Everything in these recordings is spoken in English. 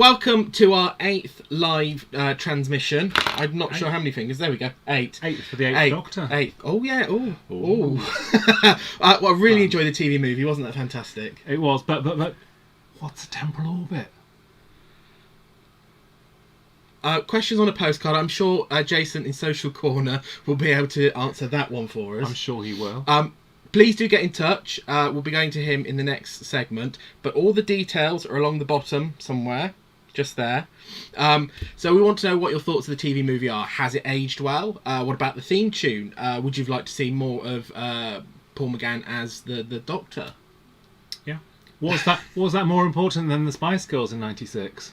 Welcome to our 8th live transmission. I'm not sure how many fingers. There we go. 8. 8 for the 8th Doctor. 8. Oh, yeah. Oh. Well, I really enjoyed the TV movie. Wasn't that fantastic? It was, but what's a temporal orbit? Questions on a postcard. I'm sure Jason in Social Corner will be able to answer that one for us. I'm sure he will. Please do get in touch. We'll be going to him in the next segment. But all the details are along the bottom somewhere. Just there. So we want to know what your thoughts of the TV movie are. Has it aged well? What about the theme tune? Would you like to see more of Paul McGann as the Doctor? Yeah. Was that more important than the Spice Girls in '96?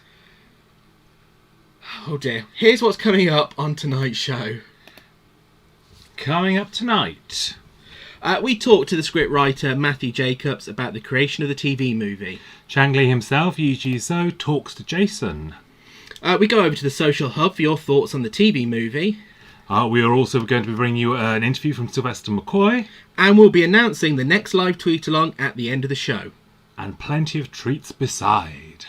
Oh dear. Here's what's coming up on tonight's show. Coming up tonight. We talked to the scriptwriter Matthew Jacobs about the creation of the TV movie. Chang Lee himself, Yee Jee Tso, talks to Jason. We go over to the Social Hub for your thoughts on the TV movie. We are also going to be bringing you an interview from Sylvester McCoy. And we'll be announcing the next live tweet-along at the end of the show. And plenty of treats beside.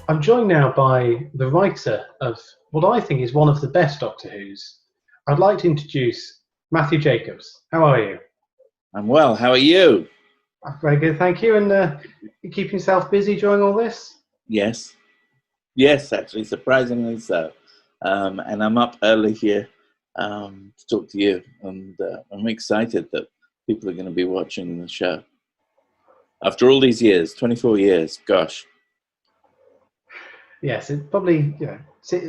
I'm joined now by the writer of what I think is one of the best Doctor Who's. I'd like to introduce Matthew Jacobs. How are you? I'm well. How are you? Very good, thank you. And you keeping yourself busy during all this? Yes. Yes, actually, surprisingly so. And I'm up early here to talk to you. And I'm excited that people are going to be watching the show. After all these years, 24 years, gosh. Yes, it probably,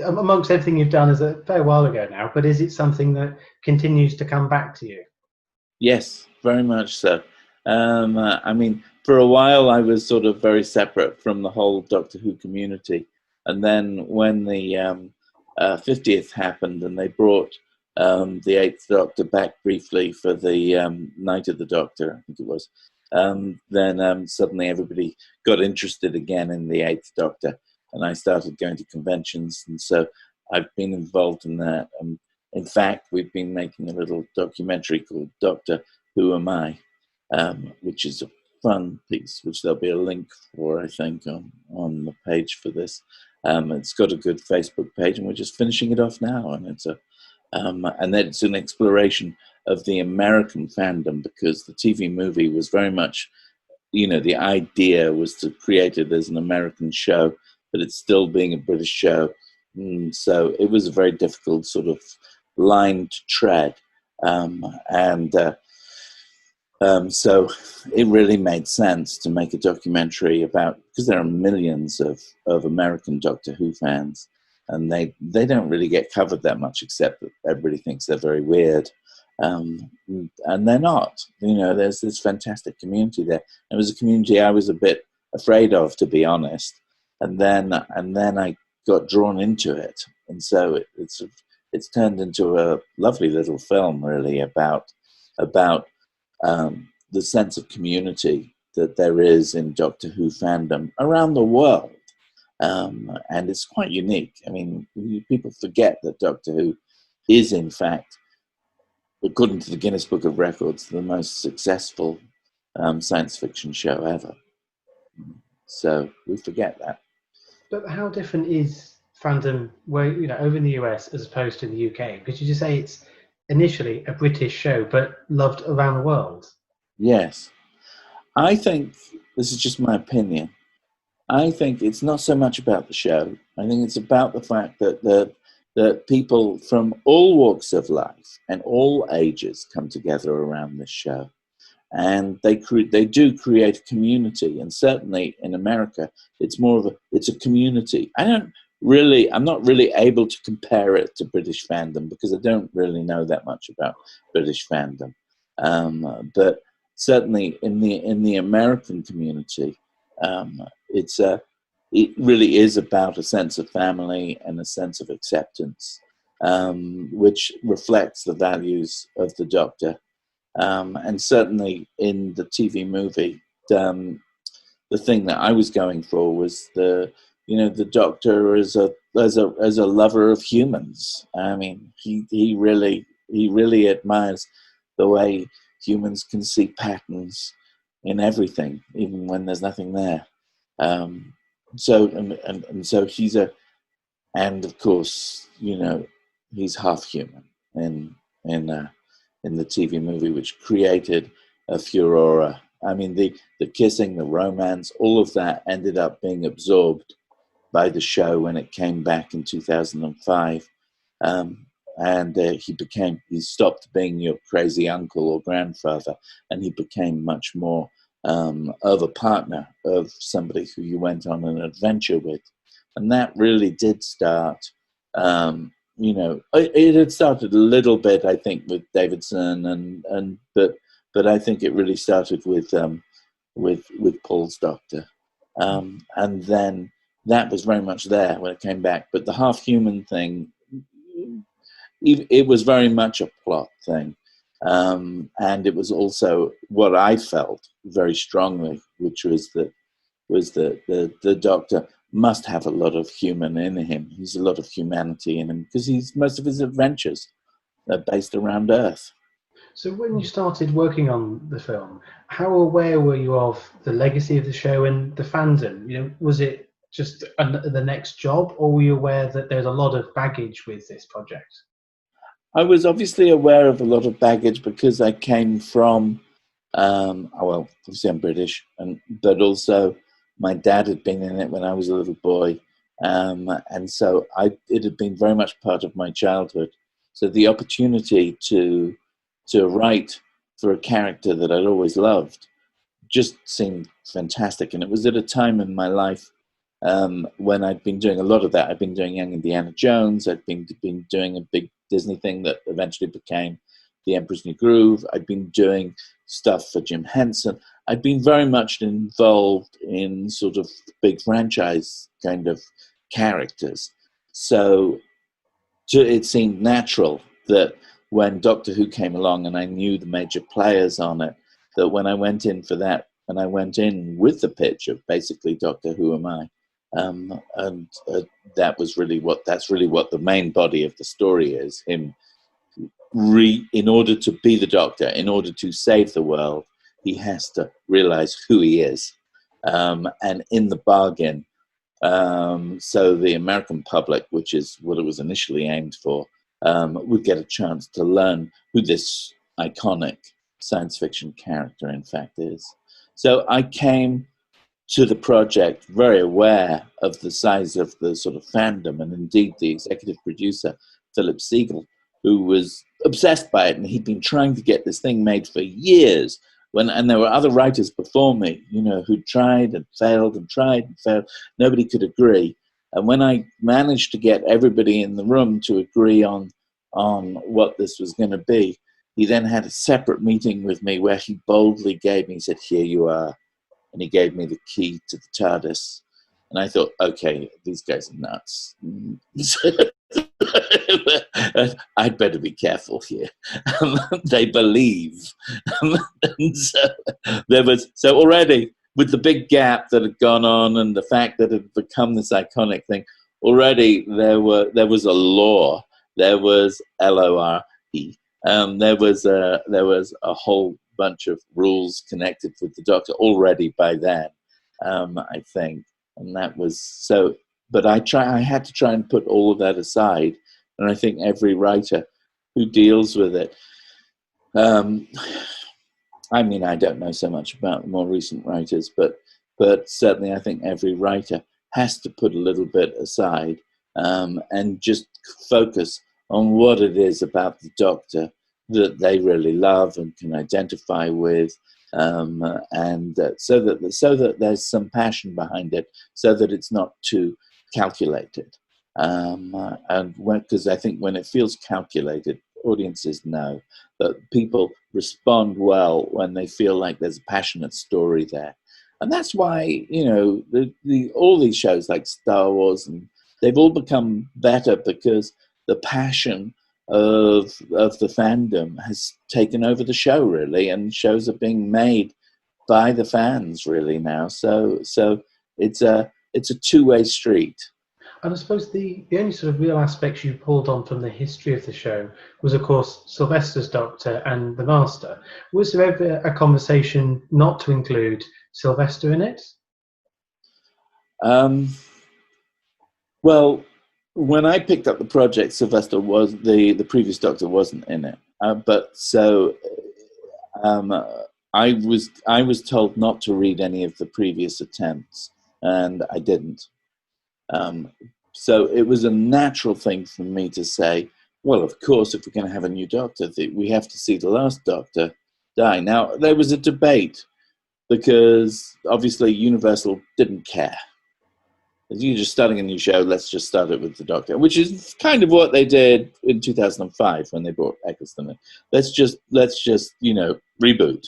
amongst everything you've done is a fair while ago now, but is it something that continues to come back to you? Yes, very much so. I mean, for a while I was sort of very separate from the whole Doctor Who community. And then when the 50th happened and they brought the 8th Doctor back briefly for the Night of the Doctor, I think it was, then suddenly everybody got interested again in the 8th Doctor. And I started going to conventions, and so I've been involved in that. In fact, we've been making a little documentary called Doctor Who Am I, which is a fun piece, which there'll be a link for, I think, on the page for this. It's got a good Facebook page, and we're just finishing it off now. And it's it's an exploration of the American fandom, because the TV movie was very much, the idea was to create it as an American show, but it's still being a British show. So it was a very difficult sort of line to tread. So it really made sense to make a documentary about, because there are millions of American Doctor Who fans, and they don't really get covered that much, except that everybody thinks they're very weird. And they're not. There's this fantastic community there. It was a community I was a bit afraid of, to be honest. And then I got drawn into it, and so it's turned into a lovely little film, really, about the sense of community that there is in Doctor Who fandom around the world, and it's quite unique. I mean, people forget that Doctor Who is, in fact, according to the Guinness Book of Records, the most successful science fiction show ever. So we forget that. But how different is fandom over in the US as opposed to the UK? Because you just say it's initially a British show, but loved around the world. Yes. I think, this is just my opinion, I think it's not so much about the show. I think it's about the fact that people from all walks of life and all ages come together around this show. And they do create a community, and certainly in America, it's a community. I'm not really able to compare it to British fandom, because I don't really know that much about British fandom. But certainly in the American community, it really is about a sense of family and a sense of acceptance. which reflects the values of the Doctor. And certainly in the TV movie, the thing that I was going for was the Doctor as a lover of humans. I mean, he really admires the way humans can see patterns in everything, even when there's nothing there. So he's and of course, he's half human in the TV movie, which created a furore. I mean, the kissing, the romance, all of that ended up being absorbed by the show when it came back in 2005. And he stopped being your crazy uncle or grandfather, and he became much more of a partner, of somebody who you went on an adventure with. And that really did start, it had started a little bit, I think, with Davidson, but I think it really started with Paul's Doctor. And then that was very much there when it came back. But the half-human thing, it was very much a plot thing. And it was also what I felt very strongly, which was that the Doctor must have a lot of human in him. He's a lot of humanity in him, because most of his adventures are based around Earth. So when you started working on the film, how aware were you of the legacy of the show and the fandom? Was it just the next job, or were you aware that there's a lot of baggage with this project? I was obviously aware of a lot of baggage because I came from, obviously I'm British, but also my dad had been in it when I was a little boy, and so it had been very much part of my childhood. So the opportunity to write for a character that I'd always loved just seemed fantastic. And it was at a time in my life when I'd been doing a lot of that. I'd been doing Young Indiana Jones. I'd been doing a big Disney thing that eventually became The Emperor's New Groove. I'd been doing stuff for Jim Henson. I'd been very much involved in sort of big franchise kind of characters. So it seemed natural that when Doctor Who came along and I knew the major players on it, that when I went in for that, and I went in with the pitch of basically Doctor Who am I, that's really what the main body of the story is. Him, in order to be the Doctor, in order to save the world, he has to realize who he is, and in the bargain, so the American public, which is what it was initially aimed for, would get a chance to learn who this iconic science fiction character in fact is. So I came to the project very aware of the size of the sort of fandom, and indeed the executive producer, Philip Siegel, who was obsessed by it, and he'd been trying to get this thing made for years. And there were other writers before me, who tried and failed and tried and failed. Nobody could agree. And when I managed to get everybody in the room to agree on what this was going to be, he then had a separate meeting with me where he boldly he said, "Here you are." And he gave me the key to the TARDIS. And I thought, okay, these guys are nuts. I'd better be careful here. They believe. And so already, with the big gap that had gone on and the fact that it had become this iconic thing, already there was a lore. There was LORE. There was a whole bunch of rules connected with the Doctor already by then, I think. And that was so. But I had to try and put all of that aside. And I think every writer who deals with it, I mean, I don't know so much about the more recent writers, but certainly I think every writer has to put a little bit aside and just focus on what it is about the Doctor that they really love and can identify with, and so that there's some passion behind it, so that it's not too calculated. Because I think when it feels calculated, audiences know that people respond well when they feel like there's a passionate story there. And that's why, all these shows like Star Wars, and they've all become better because the passion of the fandom has taken over the show, really, and shows are being made by the fans really now. So it's a two-way street. And I suppose the only sort of real aspects you pulled on from the history of the show was, of course, Sylvester's Doctor and the Master. Was there ever a conversation not to include Sylvester in it? Well, when I picked up the project, Sylvester was the previous Doctor wasn't in it, but so I was told not to read any of the previous attempts, and I didn't. So it was a natural thing for me to say, well, of course, if we're going to have a new Doctor, we have to see the last Doctor die. Now, there was a debate because obviously Universal didn't care. You're just starting a new show, let's just start it with the Doctor, which is kind of what they did in 2005 when they brought Eccleston in. Let's just reboot.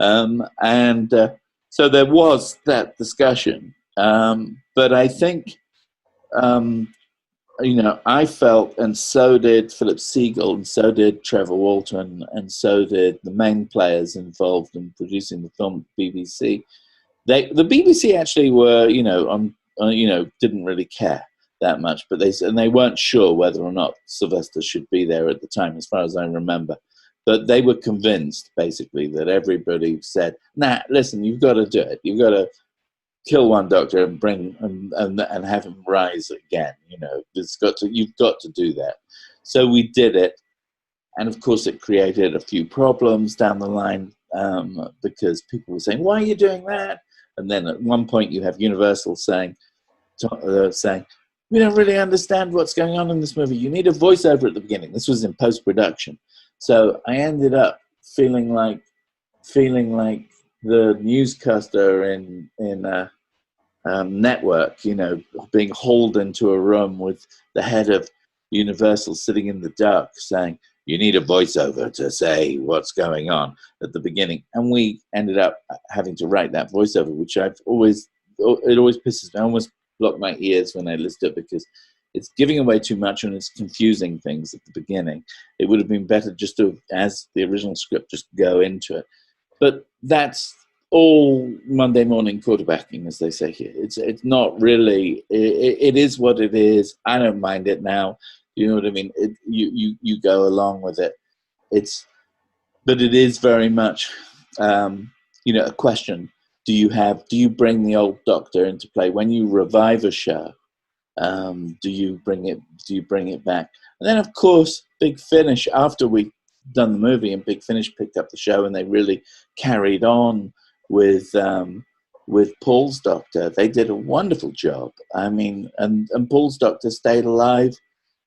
So there was that discussion. But I think, I felt, and so did Philip Siegel, and so did Trevor Walton, and so did the main players involved in producing the film, BBC. The BBC actually were, didn't really care that much, but they weren't sure whether or not Sylvester should be there at the time, as far as I remember. But they were convinced, basically, that everybody said, "Nah, listen, you've got to do it. You've got to kill one Doctor and bring and have him rise again. You've got to do that." So we did it, and of course, it created a few problems down the line because people were saying, "Why are you doing that?" And then at one point, you have Universal saying, "We don't really understand what's going on in this movie. You need a voiceover at the beginning." This was in post-production. So I ended up feeling like the newscaster in Network, being hauled into a room with the head of Universal sitting in the dark saying, "You need a voiceover to say what's going on at the beginning." And we ended up having to write that voiceover, which it always pisses me. I almost block my ears when I listen to it because it's giving away too much and it's confusing things at the beginning. It would have been better just to, as the original script, just go into it. But that's all Monday morning quarterbacking, as they say here. It's not really. It is what it is. I don't mind it now. You know what I mean? You go along with it. But it is very much, a question. Do you bring the old Doctor into play when you revive a show? Do you bring it back? And then, of course, Big Finish. After we done the movie, and Big Finish picked up the show, and they really carried on with Paul's Doctor. They did a wonderful job. I mean, and Paul's Doctor stayed alive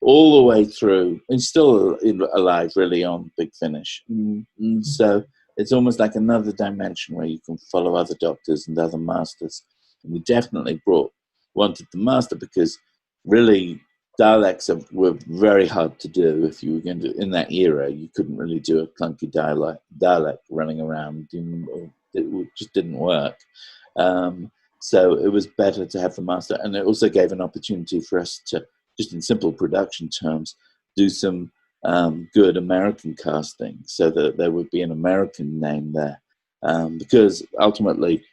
all the way through, and still alive really on Big Finish. And so it's almost like another dimension where you can follow other Doctors and other Masters. And we definitely wanted the Master because really Daleks were very hard to do. If you were going to, in that era, you couldn't really do a clunky Dalek running around. It just didn't work. So it was better to have the Master, and it also gave an opportunity for us to, just in simple production terms, do some good American casting so that there would be an American name there. Because ultimately,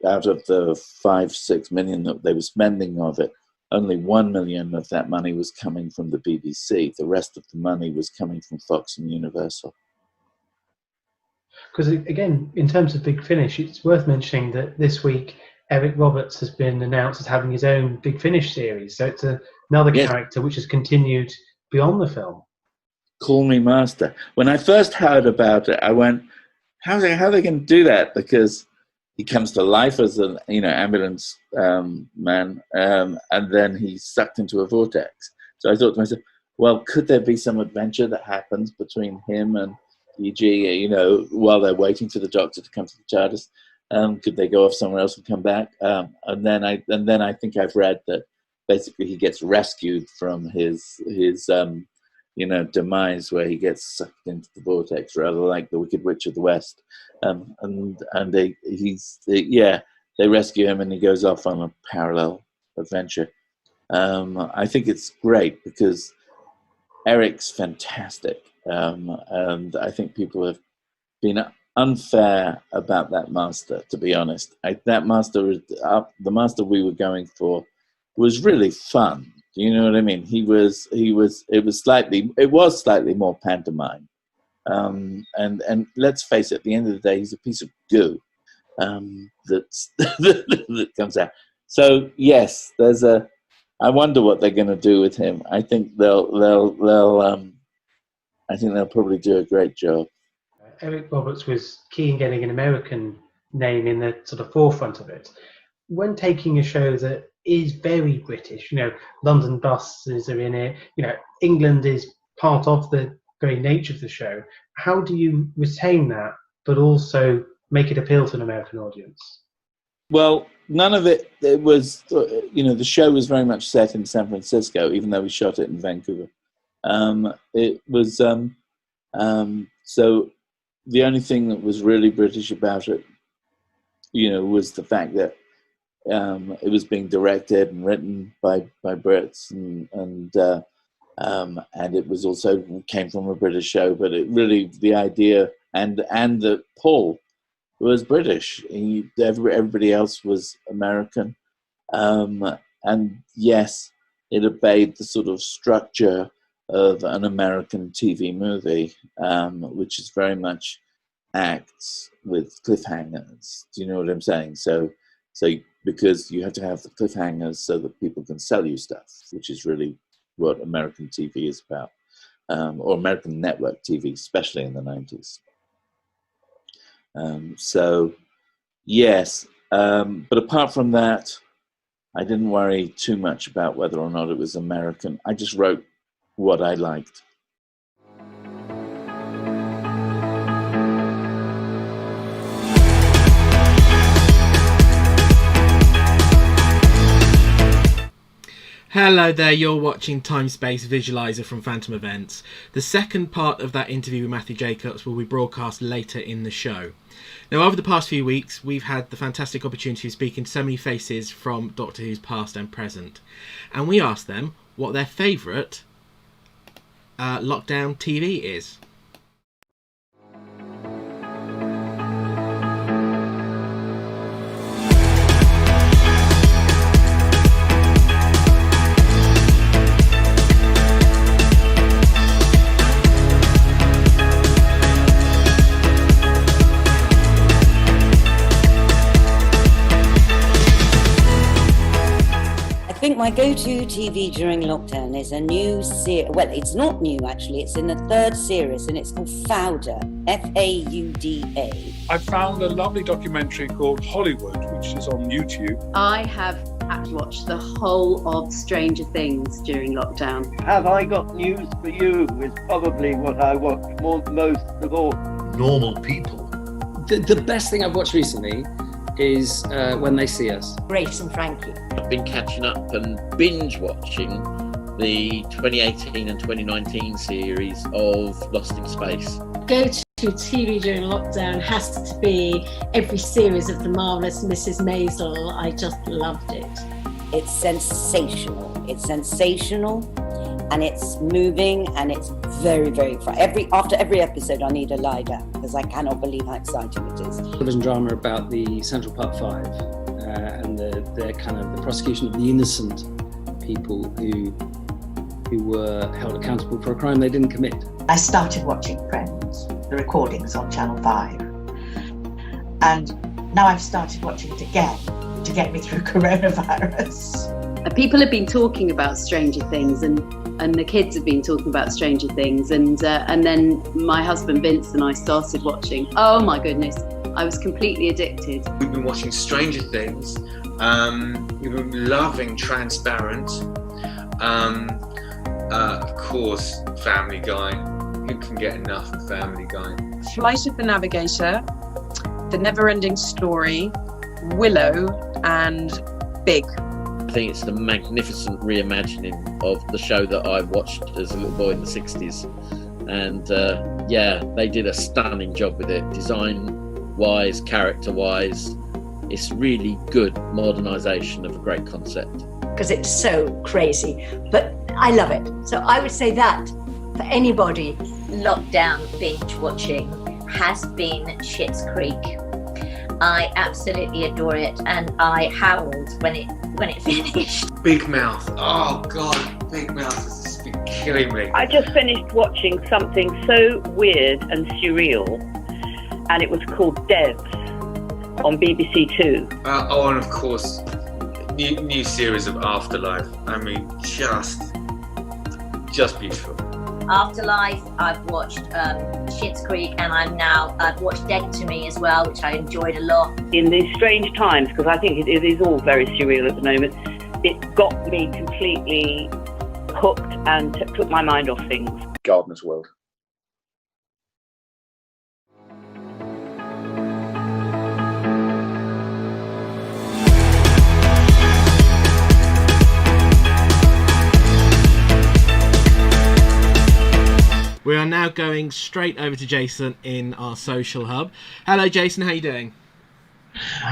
out of the 5-6 million that they were spending of it, only 1 million of that money was coming from the BBC. The rest of the money was coming from Fox and Universal. Because again, in terms of Big Finish, it's worth mentioning that this week Eric Roberts has been announced as having his own Big Finish series. So it's another character which has continued beyond the film. Call me Master. When I first heard about it, I went, how are they going to do that? Because he comes to life as an ambulance man, and then he's sucked into a vortex. So I thought to myself, well, could there be some adventure that happens between him and Yee Jee, while they're waiting for the Doctor to come to the TARDIS? Could they go off somewhere else and come back? And then I think I've read that basically he gets rescued from his demise, where he gets sucked into the vortex, rather like the Wicked Witch of the West. They rescue him and he goes off on a parallel adventure. I think it's great because Eric's fantastic, and I think people have been unfair about that master. To be honest, that master, the master we were going for, was really fun. Do you know what I mean? It was slightly more pantomime, and let's face it, at the end of the day, he's a piece of goo that comes out. So yes, I wonder what they're going to do with him. I think they'll probably do a great job. Eric Roberts was key in getting an American name in the sort of forefront of it. When taking a show that is very British, London buses are in it, England is part of the very nature of the show. How do you retain that, but also make it appeal to an American audience? Well, none of it was, the show was very much set in San Francisco, even though we shot it in Vancouver. It was, so the only thing that was really British about it, was the fact that it was being directed and written by Brits, and it was also came from a British show, but it really, the idea and the Paul was British. Everybody else was American, and yes, it obeyed the sort of structure of an American TV movie, which is very much acts with cliffhangers. Do you know what I'm saying? So because you have to have the cliffhangers so that people can sell you stuff, which is really what American TV is about, or American network TV, especially in the 90s. So yes, but apart from that, I didn't worry too much about whether or not it was American. I just wrote what I liked. Hello there, you're watching Time Space Visualiser from Fantom Events. The second part of that interview with Matthew Jacobs will be broadcast later in the show. Now, over the past few weeks, we've had the fantastic opportunity of speaking to so many faces from Doctor Who's past and present. And we asked them what their favourite lockdown TV is. I think my go-to TV during lockdown is a new series. Well, it's not new actually. It's in the third series, and it's called Fauda. F-A-U-D-A. I found a lovely documentary called Hollywood, which is on YouTube. I have watched the whole of Stranger Things during lockdown. Have I Got News for You is probably what I watch most of all. Normal People. The best thing I've watched recently is When They See Us. Grace and Frankie. I've been catching up and binge watching the 2018 and 2019 series of Lost in Space. Go-to TV during lockdown has to be every series of The Marvellous Mrs. Maisel. I just loved it. It's sensational. It's sensational, and it's moving, and it's very, very fun. After every episode, I need to lie down because I cannot believe how exciting it is. Television drama about the Central Park Five and the kind of the prosecution of the innocent people who were held accountable for a crime they didn't commit. I started watching Friends, the recordings on Channel 5, and now I've started watching it again to get me through coronavirus. People have been talking about Stranger Things, and the kids have been talking about Stranger Things, and then my husband Vince and I started watching. Oh my goodness, I was completely addicted. We've been watching Stranger Things. We've been loving Transparent. Of course, Family Guy. Who can get enough of Family Guy? Flight of the Navigator, The Never-Ending Story, Willow, and Big. I think it's the magnificent reimagining of the show that I watched as a little boy in the 60s. And they did a stunning job with it. Design-wise, character-wise, it's really good modernisation of a great concept. Because it's so crazy, but I love it. So I would say that for anybody lockdown binge watching has been Schitt's Creek. I absolutely adore it, and I howled when it finished. Big Mouth. Oh God, Big Mouth has just been killing me. I just finished watching something so weird and surreal, and it was called Devs on BBC Two. And of course, new series of Afterlife. I mean, just beautiful. Afterlife, I've watched Schitt's Creek, and I've watched Dead to Me as well, which I enjoyed a lot. In these strange times, because I think it is all very surreal at the moment, it got me completely hooked and took my mind off things. Gardener's World. We are now going straight over to Jason in our social hub. Hello, Jason. How are you doing?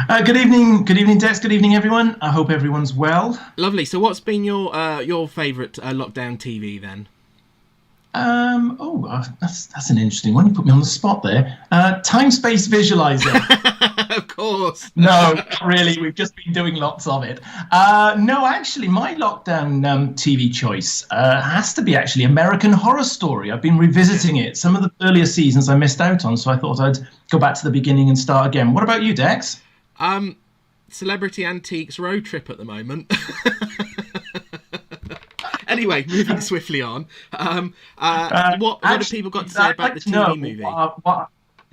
Good evening, Dex. Good evening, everyone. I hope everyone's well. Lovely. So, what's been your favourite lockdown TV then? That's an interesting one. You put me on the spot there. Time-Space Visualizer. Of course. No, not really. We've just been doing lots of it. No, actually, my lockdown TV choice has to be actually American Horror Story. I've been revisiting it. Some of the earlier seasons I missed out on, so I thought I'd go back to the beginning and start again. What about you, Dex? Celebrity Antiques Road Trip at the moment. Anyway, moving swiftly on. What have people got to say about the TV movie?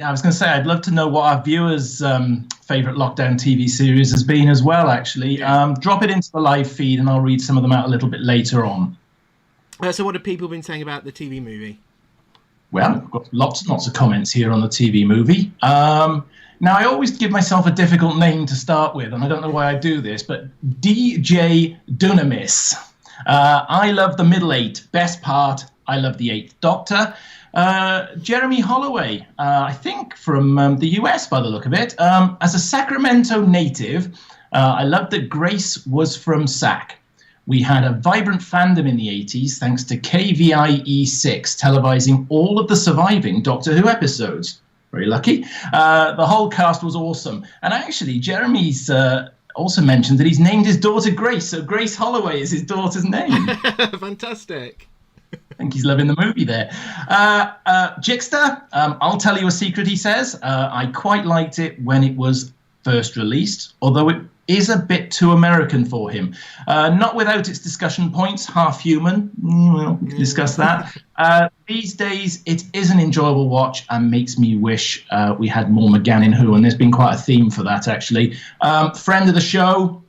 I was going to say, I'd love to know what our viewers' favourite lockdown TV series has been as well, actually. Drop it into the live feed and I'll read some of them out a little bit later on. So what have people been saying about the TV movie? Well, I've got lots and lots of comments here on the TV movie. Now, I always give myself a difficult name to start with, and I don't know why I do this, but DJ Dunamis. I love the middle eight. Best part, I love the Eighth Doctor. Jeremy Holloway, I think from the US by the look of it. As a Sacramento native, I love that Grace was from SAC. We had a vibrant fandom in the 80s thanks to KVIE6 televising all of the surviving Doctor Who episodes. Very lucky. The whole cast was awesome. And actually, Jeremy's also mentioned that he's named his daughter Grace, so Grace Holloway is his daughter's name. Fantastic. I think he's loving the movie there. Jixter, I'll tell you a secret, he says. I quite liked it when it was first released, although it is a bit too American for him. Not without its discussion points, half human. Well, we can discuss that. These days, it is an enjoyable watch and makes me wish we had more McGann in Who, and there's been quite a theme for that, actually. Friend of the show,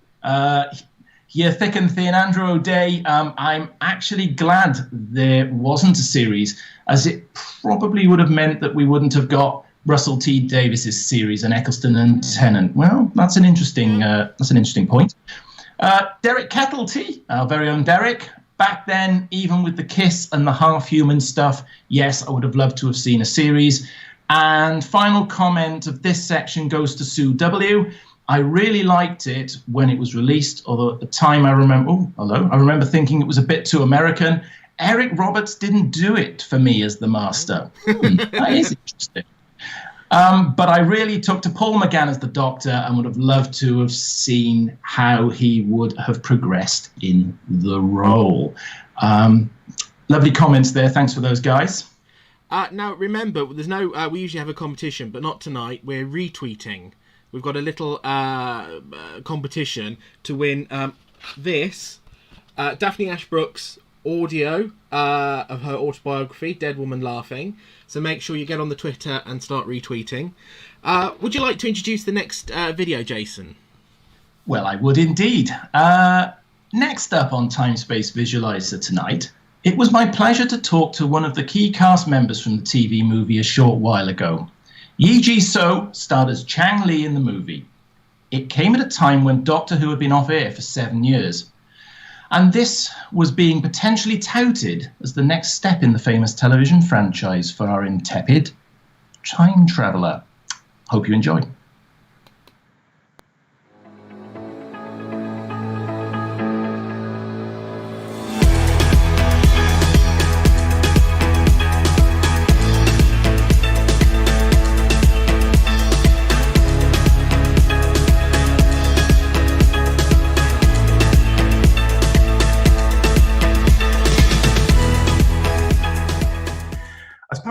here, thick and thin, Andrew O'Day. I'm actually glad there wasn't a series, as it probably would have meant that we wouldn't have got Russell T Davis's series and Eccleston and Tennant. Well, that's an interesting point. Derek Kettlety, our very own Derek. Back then, even with the kiss and the half-human stuff, yes, I would have loved to have seen a series. And final comment of this section goes to Sue W. I really liked it when it was released, although at the time I remember thinking it was a bit too American. Eric Roberts didn't do it for me as the Master. That is interesting. But I really took to Paul McGann as the Doctor and would have loved to have seen how he would have progressed in the role. Lovely comments there. Thanks for those, guys. Now, remember, there's no. We usually have a competition, but not tonight. We're retweeting. We've got a little competition to win this Daphne Ashbrook's audio of her autobiography, Dead Woman Laughing. So make sure you get on the Twitter and start retweeting. Would you like to introduce the next video, Jason? Well, I would indeed. Next up on Time-Space Visualizer tonight, it was my pleasure to talk to one of the key cast members from the TV movie a short while ago. Yee Jee Tso starred as Chang Lee in the movie. It came at a time when Doctor Who had been off air for 7 years. And this was being potentially touted as the next step in the famous television franchise for our intrepid time traveller. Hope you enjoy.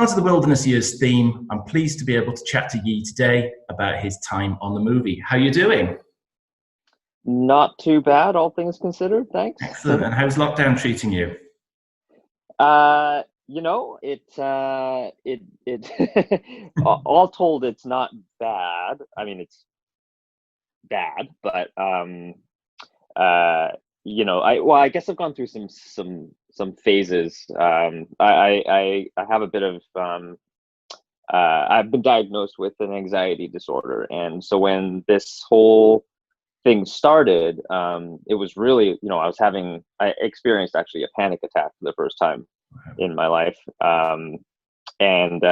part of the Wilderness Years theme, I'm pleased to be able to chat to Yee today about his time on the movie. How you doing? Not too bad, all things considered. Thanks. Excellent. And how's lockdown treating you? You know, all told, it's not bad. I mean, it's bad, but you know, I guess I've gone through some phases. I have a bit of I've been diagnosed with an anxiety disorder, and so when this whole thing started, it was really, you know, I experienced actually a panic attack for the first time in my life, and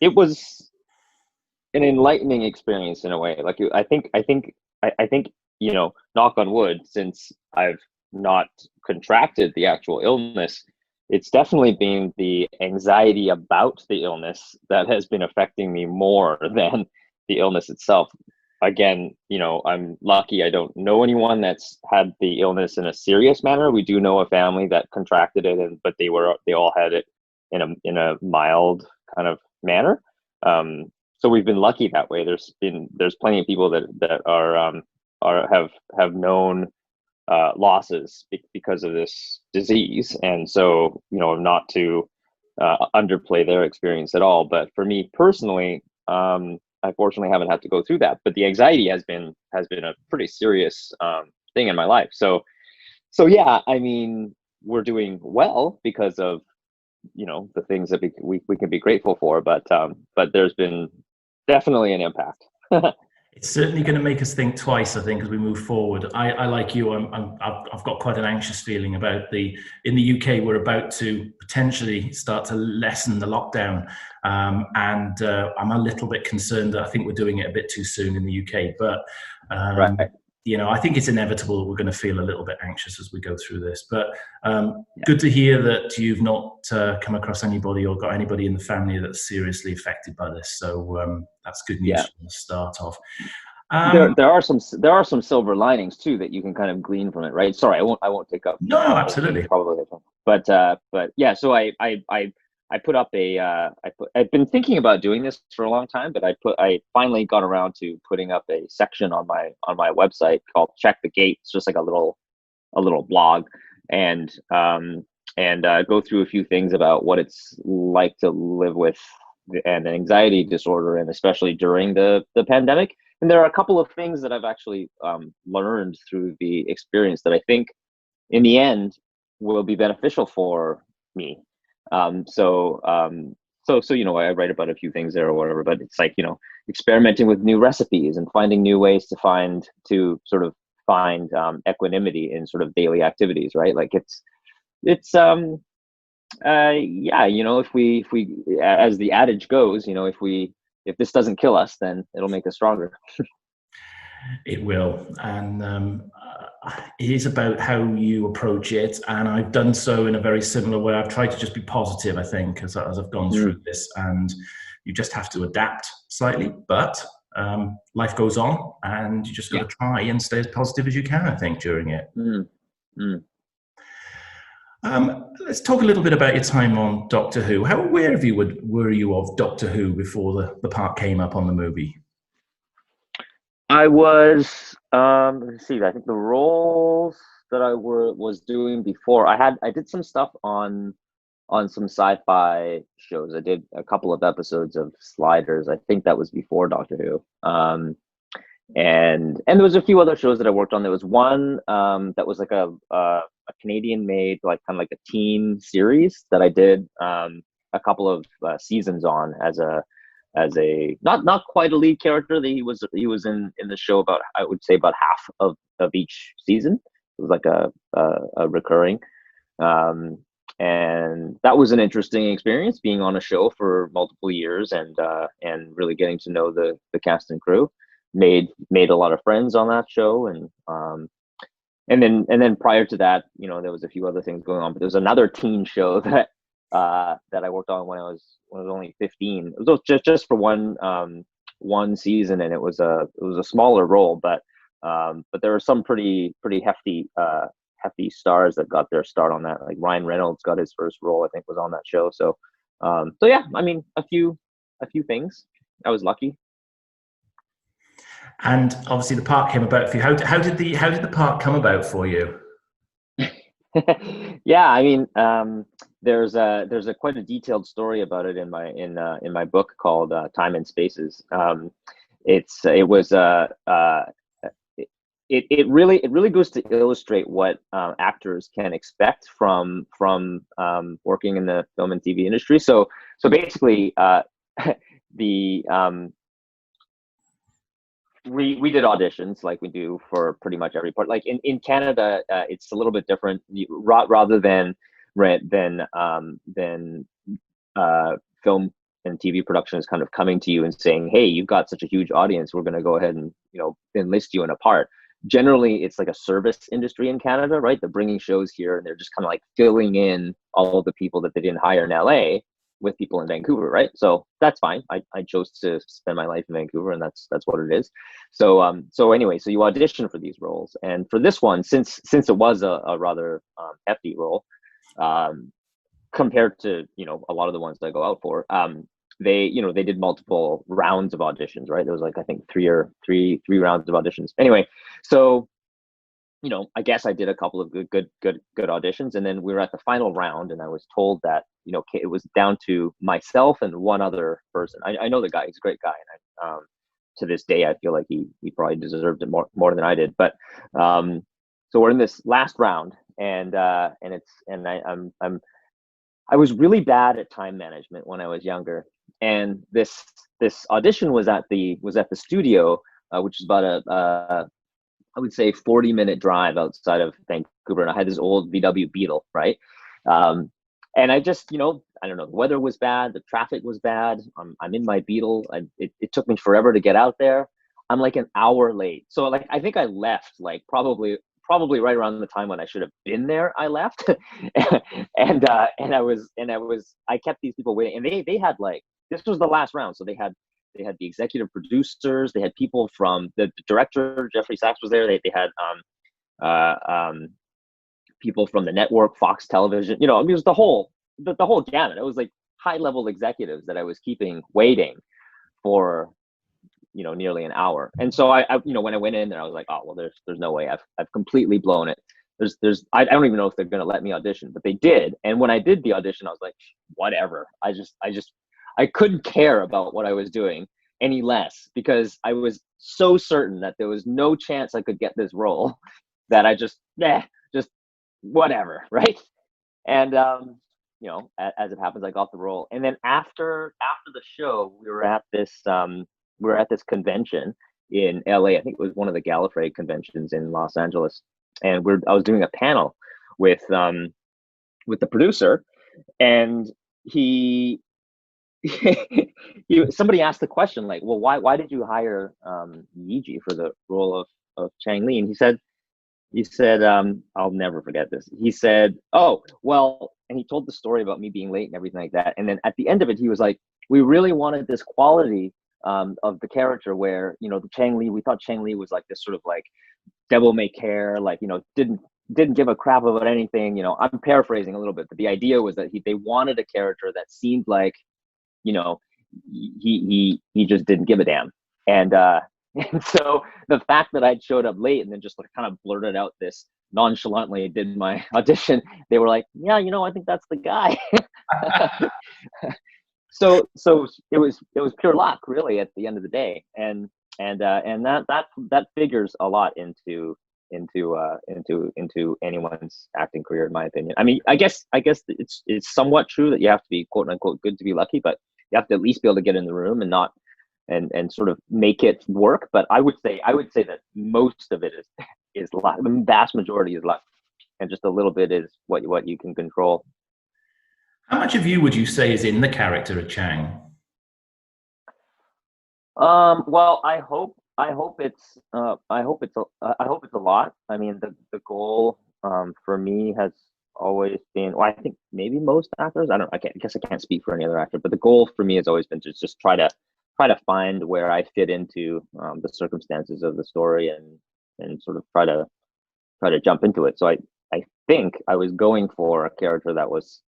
it was an enlightening experience in a way. Like, I think you know, knock on wood, since I've not contracted the actual illness, it's definitely been the anxiety about the illness that has been affecting me more than the illness itself. Again, you know, I'm lucky I don't know anyone that's had the illness in a serious manner. We do know a family that contracted it, but they all had it in a mild kind of manner. So we've been lucky that way. There's plenty of people that have known losses because of this disease, and so, you know, not to underplay their experience at all. But for me personally, I fortunately haven't had to go through that, but the anxiety has been a pretty serious thing in my life. So yeah, I mean, we're doing well because of, you know, the things that we can be grateful for, but there's been definitely an impact. It's certainly going to make us think twice, I think, as we move forward. I like you, I've got quite an anxious feeling about in the UK, we're about to potentially start to lessen the lockdown. And I'm a little bit concerned that I think we're doing it a bit too soon in the UK. But, right. You know, I think it's inevitable that we're going to feel a little bit anxious as we go through this. But good to hear that you've not come across anybody or got anybody in the family that's seriously affected by this. So that's good news from the start of. There are some silver linings too that you can kind of glean from it, right? Sorry, I won't take up. No, absolutely. Probably, but yeah. So I put up I've been thinking about doing this for a long time, but I finally got around to putting up a section on my website called Check the Gate. It's just like a little blog, and go through a few things about what it's like to live with an anxiety disorder, and especially during the pandemic. And there are a couple of things that I've actually learned through the experience that I think in the end will be beneficial for me. So you know, I write about a few things there or whatever, but it's like, you know, experimenting with new recipes and finding new ways to find equanimity in sort of daily activities, right? Like it's yeah, you know, if we as the adage goes, you know, if this doesn't kill us, then it'll make us stronger. It will, and it is about how you approach it, and I've done so in a very similar way. I've tried to just be positive, I think, as I've gone through this, and you just have to adapt slightly, but life goes on, and you just got to try and stay as positive as you can, I think, during it. Let's talk a little bit about your time on Doctor Who. How aware were you of Doctor Who before the part came up on the movie? I was, let's see, I think the roles that I was doing before, I did some stuff on some sci-fi shows. I did a couple of episodes of Sliders. I think that was before Doctor Who. And there was a few other shows that I worked on. There was one that was like a Canadian-made, like kind of like a teen series that I did a couple of seasons on as a not quite a lead character. He was in the show about, I would say, about half of each season. It was like a recurring, and that was an interesting experience, being on a show for multiple years and really getting to know the cast and crew. Made a lot of friends on that show, and then prior to that, you know, there was a few other things going on. But there was another teen show that I worked on when I was only 15. It was just for one season, and it was a smaller role, but there were some pretty hefty stars that got their start on that. Like Ryan Reynolds got his first role, I think, was on that show. So So yeah, I mean, a few things. I was lucky. And obviously the part came about for you. How did the part come about for you? Yeah, I mean, there's a quite a detailed story about it in my book called Time and Spaces. It really goes to illustrate what actors can expect from working in the film and TV industry. So basically, we did auditions like we do for pretty much every part. Like in Canada, it's a little bit different. Rather than film and TV production is kind of coming to you and saying, "Hey, you've got such a huge audience. We're going to go ahead and enlist you in a part." Generally, it's like a service industry in Canada, right? They're bringing shows here and they're just kind of like filling in all of the people that they didn't hire in LA with people in Vancouver, right? So that's fine. I chose to spend my life in Vancouver, and that's what it is. So anyway, so you audition for these roles, and for this one, since it was a rather hefty role, compared to a lot of the ones that I go out for, they did multiple rounds of auditions, right? There was like I think three rounds of auditions. Anyway, so I guess I did a couple of good auditions, and then we were at the final round, and I was told that it was down to myself and one other person. I know the guy; he's a great guy, and to this day I feel like he probably deserved it more than I did. But so we're in this last round, and I was really bad at time management when I was younger, and this audition was at the studio, which is about I would say 40-minute drive outside of Vancouver, and I had this old VW Beetle, right? And I just, I don't know, the weather was bad, the traffic was bad. I'm in my Beetle. It took me forever to get out there. I'm like an hour late. So like, I think I left like probably right around the time when I should have been there. I left, and I kept these people waiting, and they had like, this was the last round, so they had the executive producers, they had people from the director, Jeffrey Sachs was there. They had people from the network, Fox Television. It was the whole gamut. It was like high level executives that I was keeping waiting for nearly an hour. And so I when I went in there, I was like, oh well, there's no way. I've completely blown it. I don't even know if they're gonna let me audition, but they did. And when I did the audition, I was like, whatever. I couldn't care about what I was doing any less, because I was so certain that there was no chance I could get this role that I just whatever, right? And as it happens, I got the role. And then after the show, we were at this convention in LA. I think it was one of the Gallifrey conventions in Los Angeles, and I was doing a panel with the producer, and somebody asked the question like, well, why did you hire Yee Jee for the role of Chang Lee? And he said, I'll never forget this. He said, oh, well, and he told the story about me being late and everything like that. And then at the end of it, he was like, we really wanted this quality of the character where, the Chang Lee, we thought Chang Lee was like this sort of like devil may care, like, didn't give a crap about anything. I'm paraphrasing a little bit, but the idea was that they wanted a character that seemed like, he just didn't give a damn. And so the fact that I'd showed up late and then just like kind of blurted out this nonchalantly did my audition, they were like, yeah, I think that's the guy. So it was pure luck really at the end of the day. And that figures a lot into anyone's acting career, in my opinion. I mean, I guess it's somewhat true that you have to be quote unquote good to be lucky, but you have to at least be able to get in the room and not and sort of make it work. But I would say that most of it is luck. The vast majority is luck, and just a little bit is what you can control. How much of you would you say is in the character of Chang? Well, I hope it's a lot. I mean, the goal for me has always been, well, I think maybe most actors, I guess I can't speak for any other actor, but the goal for me has always been to just try to find where I fit into the circumstances of the story and sort of try to jump into it. So I think I was going for a character that was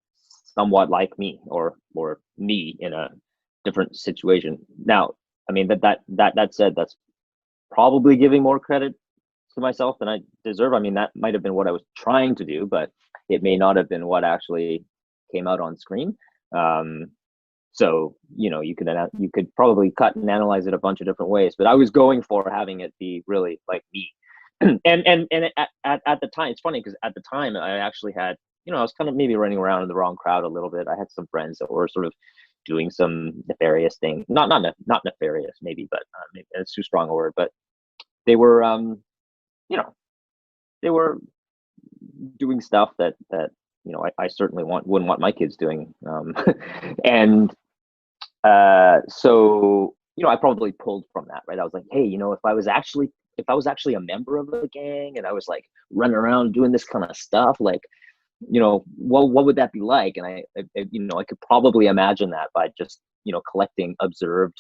somewhat like me or me in a different situation. Now, I mean, that said, that's probably giving more credit to myself than I deserve. I mean, that might have been what I was trying to do, but it may not have been what actually came out on screen. So, you know, you could probably cut and analyze it a bunch of different ways, but I was going for having it be really like me. and at the time, it's funny because at the time I actually had, you know, I was kind of maybe running around in the wrong crowd a little bit. I had some friends that were sort of doing some nefarious thing, not nefarious maybe, but maybe it's too strong a word, but they were, you know, they were doing stuff that you know, I certainly wouldn't want my kids doing. And so, you know, I probably pulled from that, right? I was like, hey, you know, if I was actually a member of a gang and I was like running around doing this kind of stuff, like, you know, what would that be like? And I you know, I could probably imagine that by just, you know, collecting observed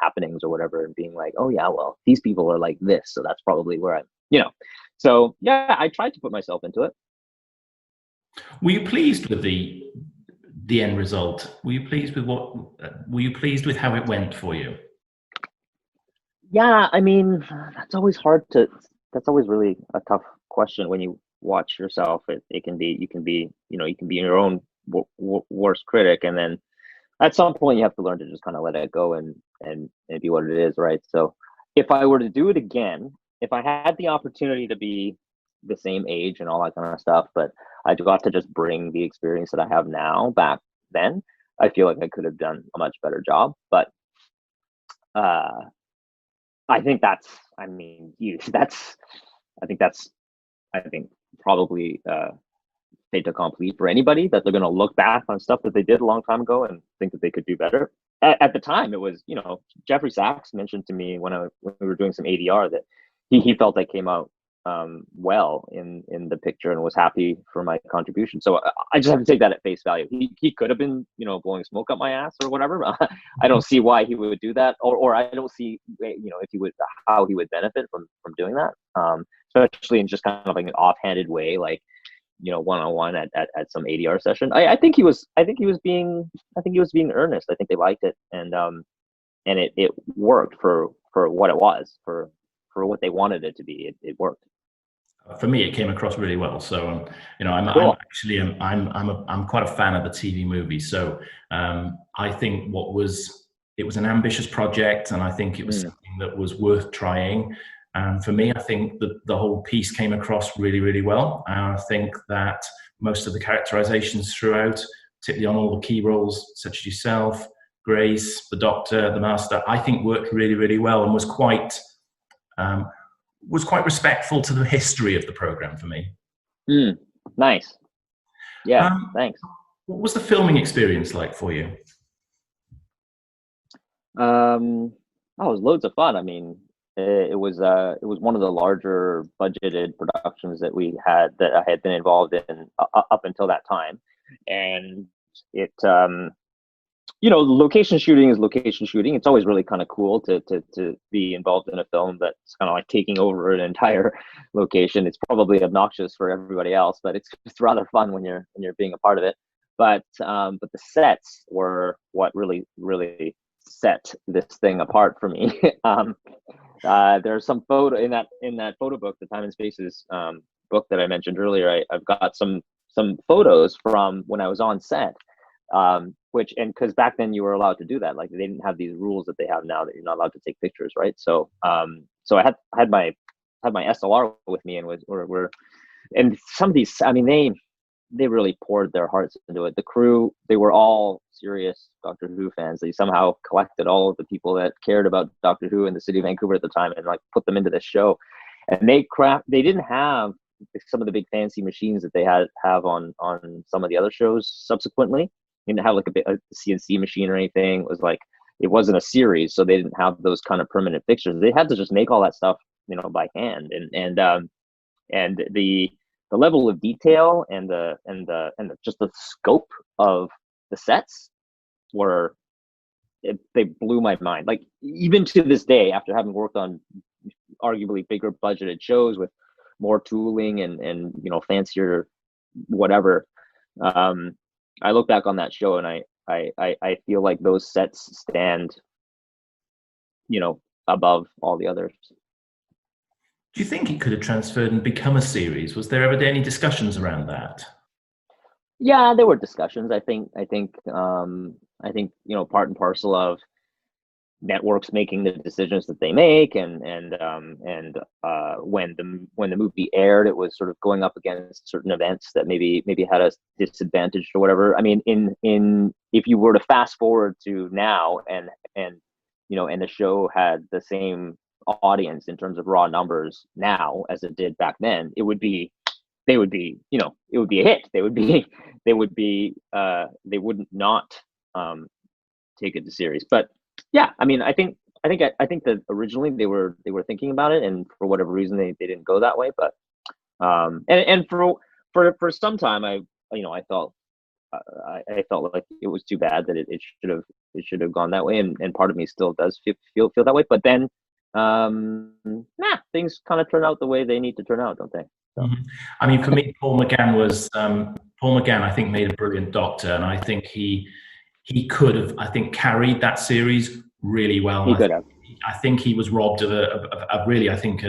happenings or whatever and being like, oh yeah, well, these people are like this, so that's probably where I'm, you know. So yeah, I tried to put myself into it. Were you pleased with the end result? Were you pleased with how it went for you? Yeah, I mean, that's always really a tough question when you watch yourself. You can be your own worst critic, and then at some point you have to learn to just kind of let it go and be what it is, right? So if I were to do it again, if I had the opportunity to be the same age and all that kind of stuff, but I got to just bring the experience that I have now back then, I feel like I could have done a much better job. But I think probably fait accompli for anybody, that they're going to look back on stuff that they did a long time ago and think that they could do better. At the time, it was, you know, Jeffrey Sachs mentioned to me when we were doing some ADR that he felt I came out well in the picture and was happy for my contribution. So I just have to take that at face value. He could have been, you know, blowing smoke up my ass or whatever. I don't see why he would do that, or I don't see, you know, how he would benefit from doing that, especially in just kind of like an offhanded way, like, you know, one-on-one at some ADR session. I think he was being earnest. I think they liked it, and it worked for what it was, for what they wanted it to be. It worked. For me, it came across really well. So, you know, I'm quite a fan of the TV movie. So, I think it was an ambitious project, and I think it was something that was worth trying. And for me, I think that the whole piece came across really, really well. And I think that most of the characterizations throughout, particularly on all the key roles, such as yourself, Grace, the Doctor, the Master, I think worked really, really well, and was quite respectful to the history of the program for me. Nice. Yeah, thanks. What was the filming experience like for you? It was loads of fun. I mean, it was one of the larger budgeted productions that I had been involved in up until that time, and it you know, location shooting is location shooting. It's always really kind of cool to be involved in a film that's kind of like taking over an entire location. It's probably obnoxious for everybody else, but it's rather fun when you're being a part of it. But the sets were what really set this thing apart for me. There's some photo in that photo book, the Time and Spaces book that I mentioned earlier. I've got some photos from when I was on set. Because back then you were allowed to do that. Like, they didn't have these rules that they have now that you're not allowed to take pictures, right? So so I had my SLR with me, and and some of these, I mean, they really poured their hearts into it. The crew, they were all serious Doctor Who fans. They somehow collected all of the people that cared about Doctor Who in the city of Vancouver at the time and like put them into this show. And they didn't have some of the big fancy machines that they have on some of the other shows subsequently. They didn't have like a CNC machine or anything. It wasn't a series, so they didn't have those kind of permanent fixtures. They had to just make all that stuff, you know, by hand. And the level of detail and just the scope of the sets they blew my mind. Like, even to this day, after having worked on arguably bigger budgeted shows with more tooling and you know, fancier whatever, I look back on that show and I feel like those sets stand, above all the others. Do you think it could have transferred and become a series? Was there ever any discussions around that? Yeah, there were discussions. I think part and parcel of networks making the decisions that they make, and when the movie aired, it was sort of going up against certain events that maybe had us disadvantaged or whatever. I mean, in if you were to fast forward to now, and the show had the same audience in terms of raw numbers now as it did back then, it would be a hit. They wouldn't not take it to series. But yeah, I mean, I think that originally they were thinking about it, and for whatever reason they didn't go that way. But and for some time I felt like it was too bad that it should have gone that way, and part of me still does feel that way. But then things kind of turn out the way they need to turn out, don't they? So. Mm-hmm. I mean, for me, Paul McGann I think made a brilliant Doctor, and I think he could have, I think, carried that series really well. He could have. I think he was robbed of a really, I think,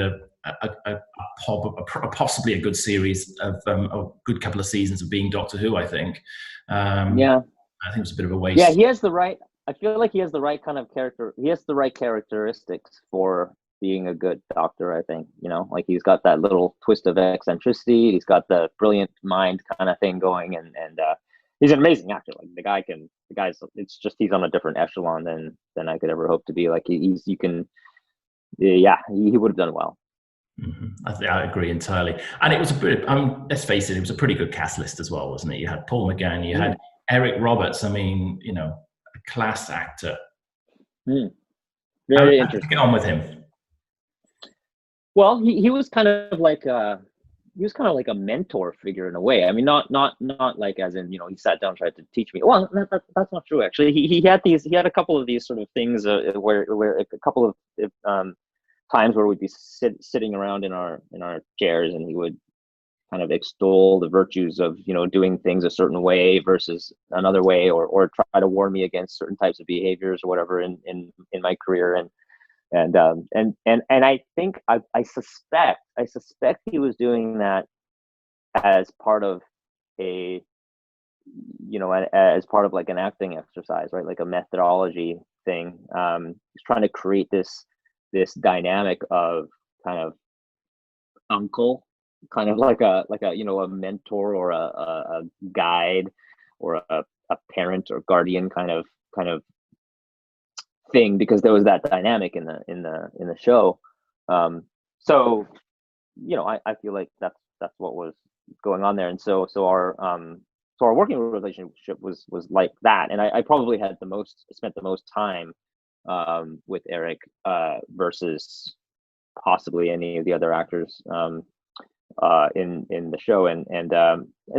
possibly a good series of a good couple of seasons of being Doctor Who. I think. I think it was a bit of a waste. Yeah, he has the right. I feel like he has the right kind of character. He has the right characteristics for being a good Doctor. I think, like he's got that little twist of eccentricity. He's got the brilliant mind kind of thing going, and he's an amazing actor. Like the guy's. It's just he's on a different echelon than I could ever hope to be. Like he would have done well. Mm-hmm. I agree entirely. And it was let's face it, it was a pretty good cast list as well, wasn't it? You had Paul McGann, you had Eric Roberts. I mean, a class actor. Very interesting. Get on with him. Well, he was kind of like a mentor figure in a way. I mean, not like as in, he sat down and tried to teach me. Well, that's not true actually. He had a couple of these sort of things where a couple of times where we'd be sitting around in our chairs, and he would kind of extol the virtues of doing things a certain way versus another way, or try to warn me against certain types of behaviors or whatever in my career. And I think I suspect he was doing that as part of as part of like an acting exercise, right? Like a methodology thing. He's trying to create this dynamic of kind of uncle, kind of like a a mentor or a guide or a parent or guardian kind of thing, because there was that dynamic in the show. So I feel like that's what was going on there, and so our working relationship was like that, and I probably spent the most time with Eric versus possibly any of the other actors in the show, and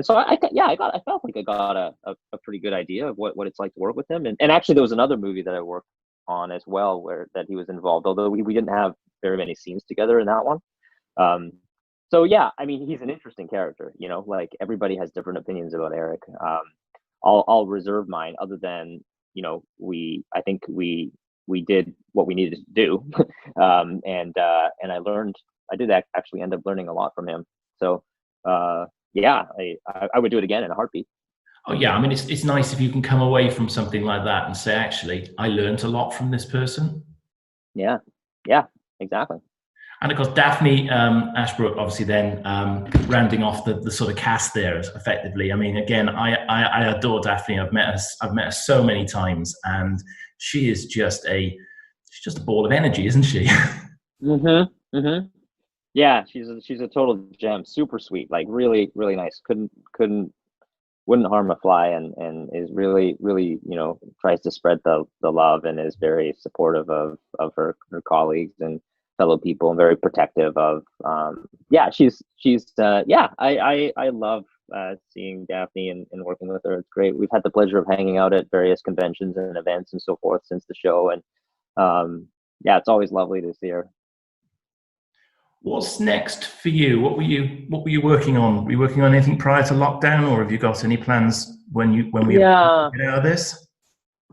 so I felt like I got a pretty good idea of what it's like to work with him, and actually there was another movie that I worked on as well that he was involved, although we didn't have very many scenes together in that one. So yeah, I mean, he's an interesting character, like everybody has different opinions about Eric. I'll reserve mine, other than I think we did what we needed to do. And I did actually end up learning a lot from him. So I would do it again in a heartbeat. Oh yeah, I mean, it's nice if you can come away from something like that and say, actually, I learned a lot from this person. Yeah, exactly. And of course, Daphne Ashbrook, obviously, then rounding off the sort of cast there effectively. I mean, again, I adore Daphne. I've met her so many times, and she is just a ball of energy, isn't she? Yeah, she's a total gem. Super sweet, like really, really nice. Wouldn't harm a fly, and is really, really, tries to spread the love, and is very supportive of her colleagues and fellow people, and very protective of. I love seeing Daphne and working with her. It's great. We've had the pleasure of hanging out at various conventions and events and so forth since the show, and it's always lovely to see her. What's next for you? What were you working on? Were you working on anything prior to lockdown, or have you got any plans when we get out of this?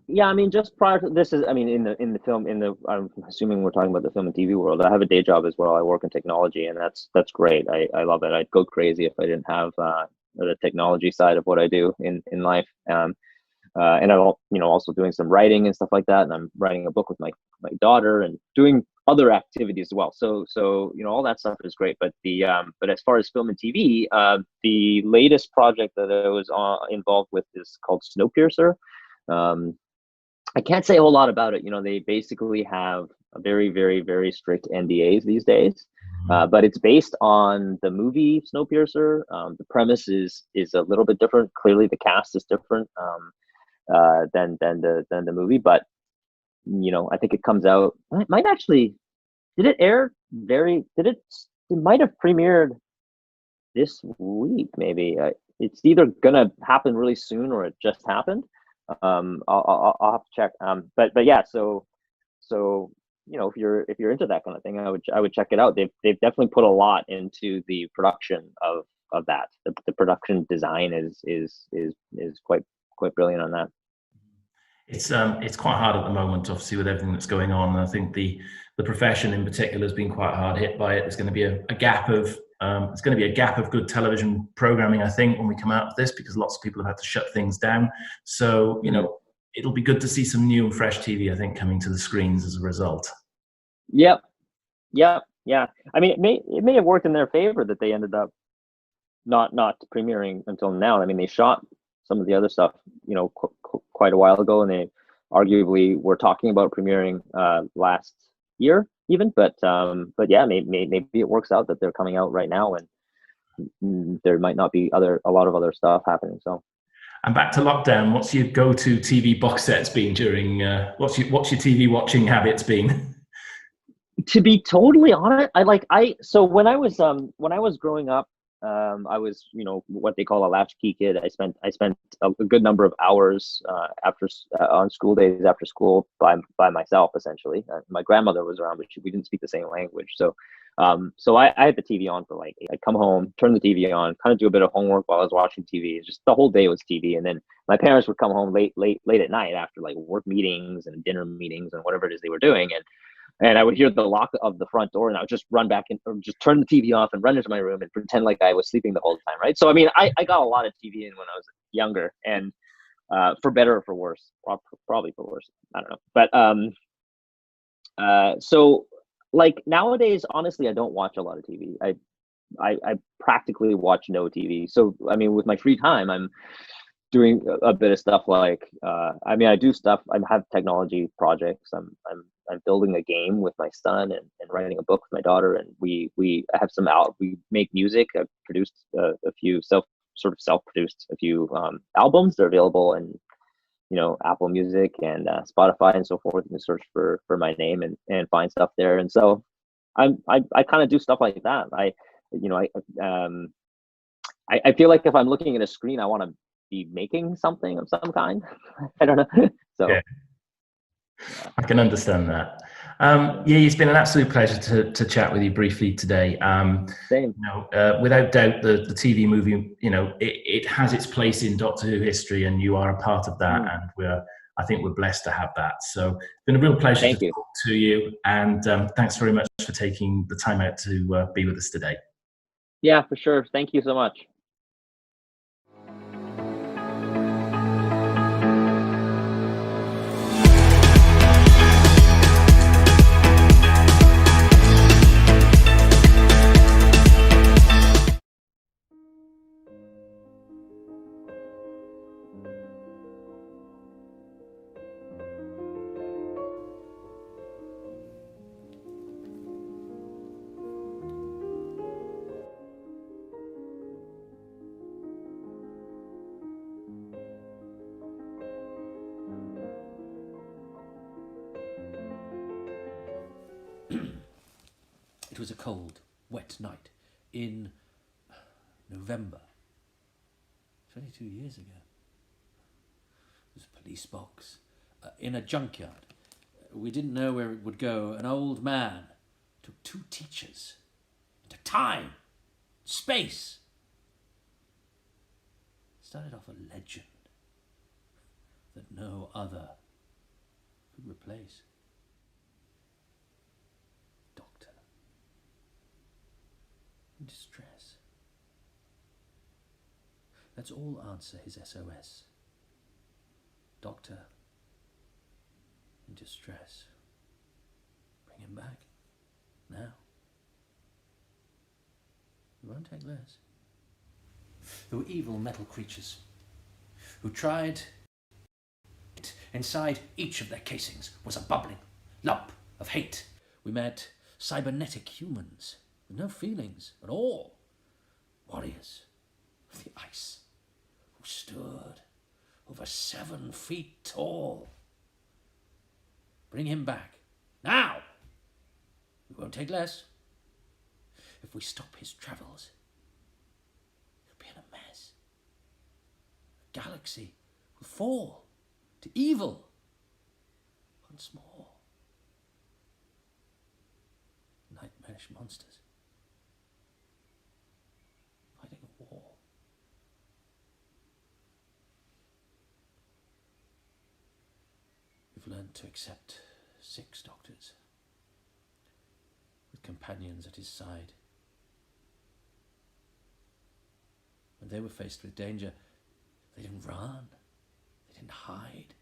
Yeah, I mean, just prior to this I mean, in the film, I'm assuming we're talking about the film and TV world. I have a day job as well. I work in technology, and that's great. I love it. I'd go crazy if I didn't have the technology side of what I do in life. And I'm also doing some writing and stuff like that. And I'm writing a book with my daughter and doing other activities as well. So all that stuff is great. But but as far as film and TV, the latest project that I was involved with is called Snowpiercer. I can't say a whole lot about it. They basically have a very, very, very strict NDAs these days. But it's based on the movie Snowpiercer. The premise is a little bit different. Clearly, the cast is different than the movie. But I think it comes out. It might actually. Did it air? It might have premiered this week. Maybe it's either gonna happen really soon or it just happened. I'll have to check. But yeah, so if you're into that kind of thing, I would check it out. They've definitely put a lot into the production of that. The production design is quite brilliant on that. It's quite hard at the moment, obviously, with everything that's going on. And I think the profession in particular has been quite hard hit by it. There's going to be a gap of good television programming, I think, when we come out of this, because lots of people have had to shut things down. So, it'll be good to see some new and fresh TV, I think, coming to the screens as a result. Yep. Yeah. I mean, it may have worked in their favor that they ended up not premiering until now. I mean, they shot some of the other stuff, quite a while ago, and they arguably were talking about premiering last year even. But yeah, maybe it works out that they're coming out right now, and there might not be a lot of other stuff happening. So. And back to lockdown, what's your go-to TV box sets been during? What's your TV watching habits been? To be totally honest, so when I was growing up, I was what they call a latchkey kid. I spent a good number of hours on school days after school by myself, essentially. My grandmother was around, but we didn't speak the same language, so I had the TV on for I'd come home, turn the TV on, kind of do a bit of homework while I was watching TV. Just the whole day was TV, and then my parents would come home late at night after work meetings and dinner meetings and whatever it is they were doing, and I would hear the lock of the front door, and I would just run back or just turn the TV off and run into my room and pretend like I was sleeping the whole time, right? So I mean, I got a lot of TV in when I was younger, and for better or for worse, probably for worse, I don't know. But so nowadays, honestly, I don't watch a lot of TV. I practically watch no TV. So I mean, with my free time, I'm doing a bit of stuff I do stuff. I have technology projects. I'm building a game with my son and writing a book with my daughter, and we have we make music. I've produced a few self-produced a few albums. They're available in Apple Music and Spotify and so forth. You can search for my name and find stuff there. And so I kind of do stuff like that. I feel like if I'm looking at a screen, I want to be making something of some kind. I don't know. So yeah. I can understand that. Yeah, it's been an absolute pleasure to chat with you briefly today. Same. Without doubt, the TV movie, it has its place in Doctor Who history, and you are a part of that. And I think we're blessed to have that. So it's been a real pleasure to talk to you, and thanks very much for taking the time out to be with us today. Yeah, for sure. Thank you so much. It was a cold, wet night in November, 22 years ago. It was a police box in a junkyard. We didn't know where it would go. An old man took two teachers into time, space. Started off a legend that no other could replace. Doctor in distress. Let's all answer his SOS. Doctor in distress. Bring him back. Now. It won't take less. There were evil metal creatures who tried. Inside each of their casings was a bubbling lump of hate. We met cybernetic humans with no feelings at all. Warriors of the ice who stood over 7 feet tall. Bring him back. Now! We won't take less. If we stop his travels, he'll be in a mess. The galaxy will fall to evil once more. Nightmarish monsters fighting a war. We've learned to accept 6 doctors with companions at his side. When they were faced with danger, they didn't run, they didn't hide.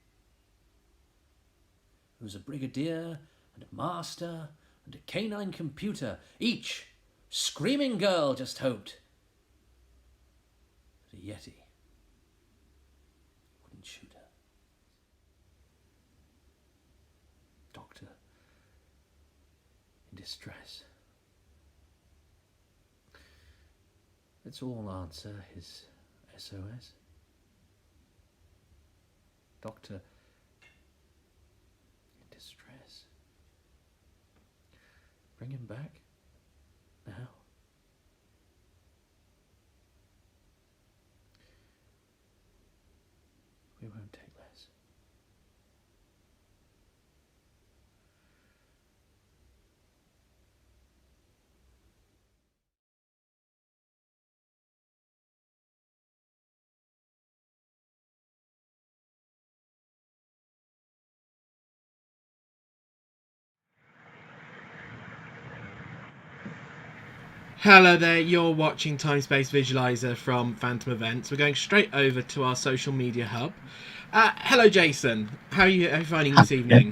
There was a brigadier and a master and a canine computer, each screaming girl just hoped that a Yeti wouldn't shoot her. Doctor in distress. Let's all answer his SOS. Doctor in distress. Bring him back now. We won't take less. Hello there, you're watching Time Space Visualizer from Fantom Events. We're going straight over to our social media hub. Hello Jason, how are you finding this evening?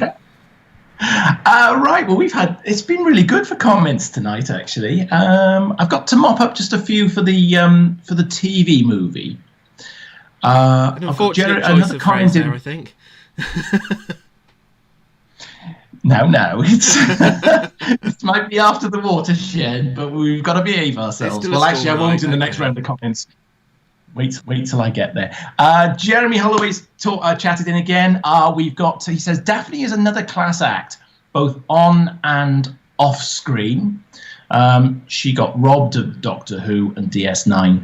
Right, well it's been really good for comments tonight actually. I've got to mop up just a few for the TV movie. An unfortunate choice of phrase there, I think. No, it's it might be after the watershed, but we've got to behave ourselves. Well, actually, I won't in the next round of comments. Wait till I get there. Jeremy Holloway's chatted in again. He says Daphne is another class act, both on and off screen. She got robbed of Doctor Who and DS9.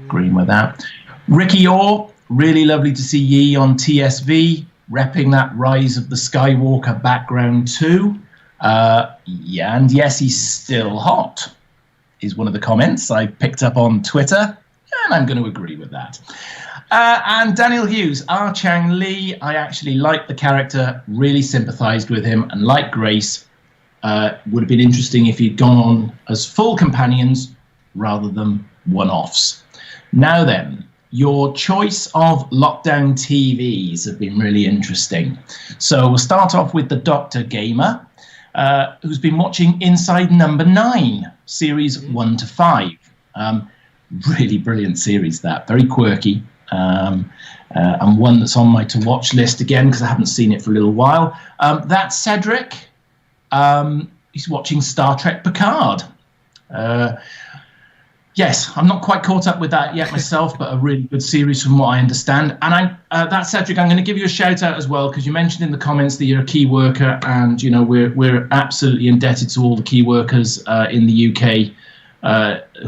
Agreeing with that. Ricky Orr, really lovely to see Yee on TSV. Repping that Rise of the Skywalker background too. Yeah, and yes, he's still hot, is one of the comments I picked up on Twitter, and I'm going to agree with that. And Daniel Hughes, Chang Lee, I actually liked the character, really sympathised with him, and like Grace, would have been interesting if he'd gone on as full companions rather than one-offs. Now then, your choice of lockdown TVs have been really interesting. So we'll start off with the Dr. Gamer, who's been watching Inside Number 9, series 1 to 5. Really brilliant series, that. Very quirky. And one that's on my to-watch list again, because I haven't seen it for a little while. That's Cedric. He's watching Star Trek Picard. Yes, I'm not quite caught up with that yet myself, but a really good series from what I understand. And that's Cedric. I'm going to give you a shout out as well, because you mentioned in the comments that you're a key worker, and you know we're absolutely indebted to all the key workers in the UK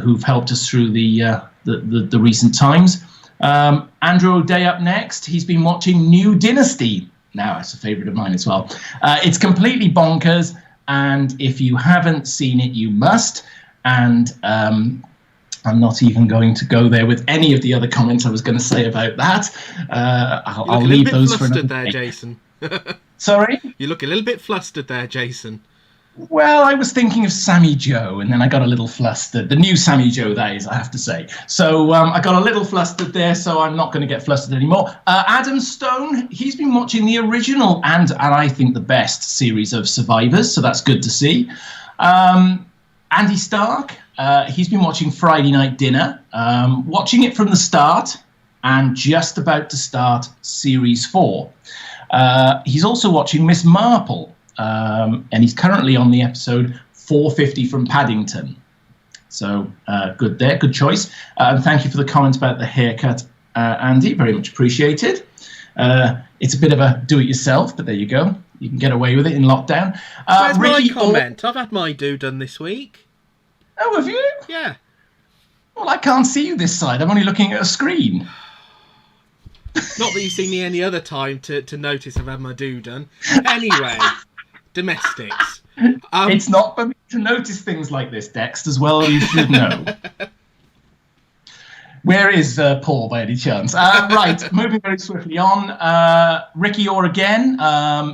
who've helped us through the recent times. Andrew O'Day up next. He's been watching New Dynasty. Now, it's a favourite of mine as well. It's completely bonkers, and if you haven't seen it, you must. and I'm not even going to go there with any of the other comments I was going to say about that. I'll leave those for another there, day. Jason. Sorry? You look a little bit flustered there, Jason. Well, I was thinking of Sammy Joe, and then I got a little flustered. The new Sammy Joe, that is, I have to say. So I got a little flustered there, so I'm not going to get flustered anymore. Adam Stone, he's been watching the original and I think the best series of Survivors, so that's good to see. Andy Stark, he's been watching Friday Night Dinner, watching it from the start and just about to start Series 4. He's also watching Miss Marple. And he's currently on the episode 450 from Paddington. So good there, good choice. And thank you for the comment about the haircut, Andy. Very much appreciated. It's a bit of a do-it-yourself, but there you go. You can get away with it in lockdown. Where's my comment? I've had my do done this week. Oh, have you? Yeah. Well, I can't see you this side. I'm only looking at a screen. Not that you've seen me any other time to notice I've had my do done. Anyway. Domestics. It's not for me to notice things like this, Dex, as well you should know. Where is Paul, by any chance? Right, moving very swiftly on. Ricky Orr again,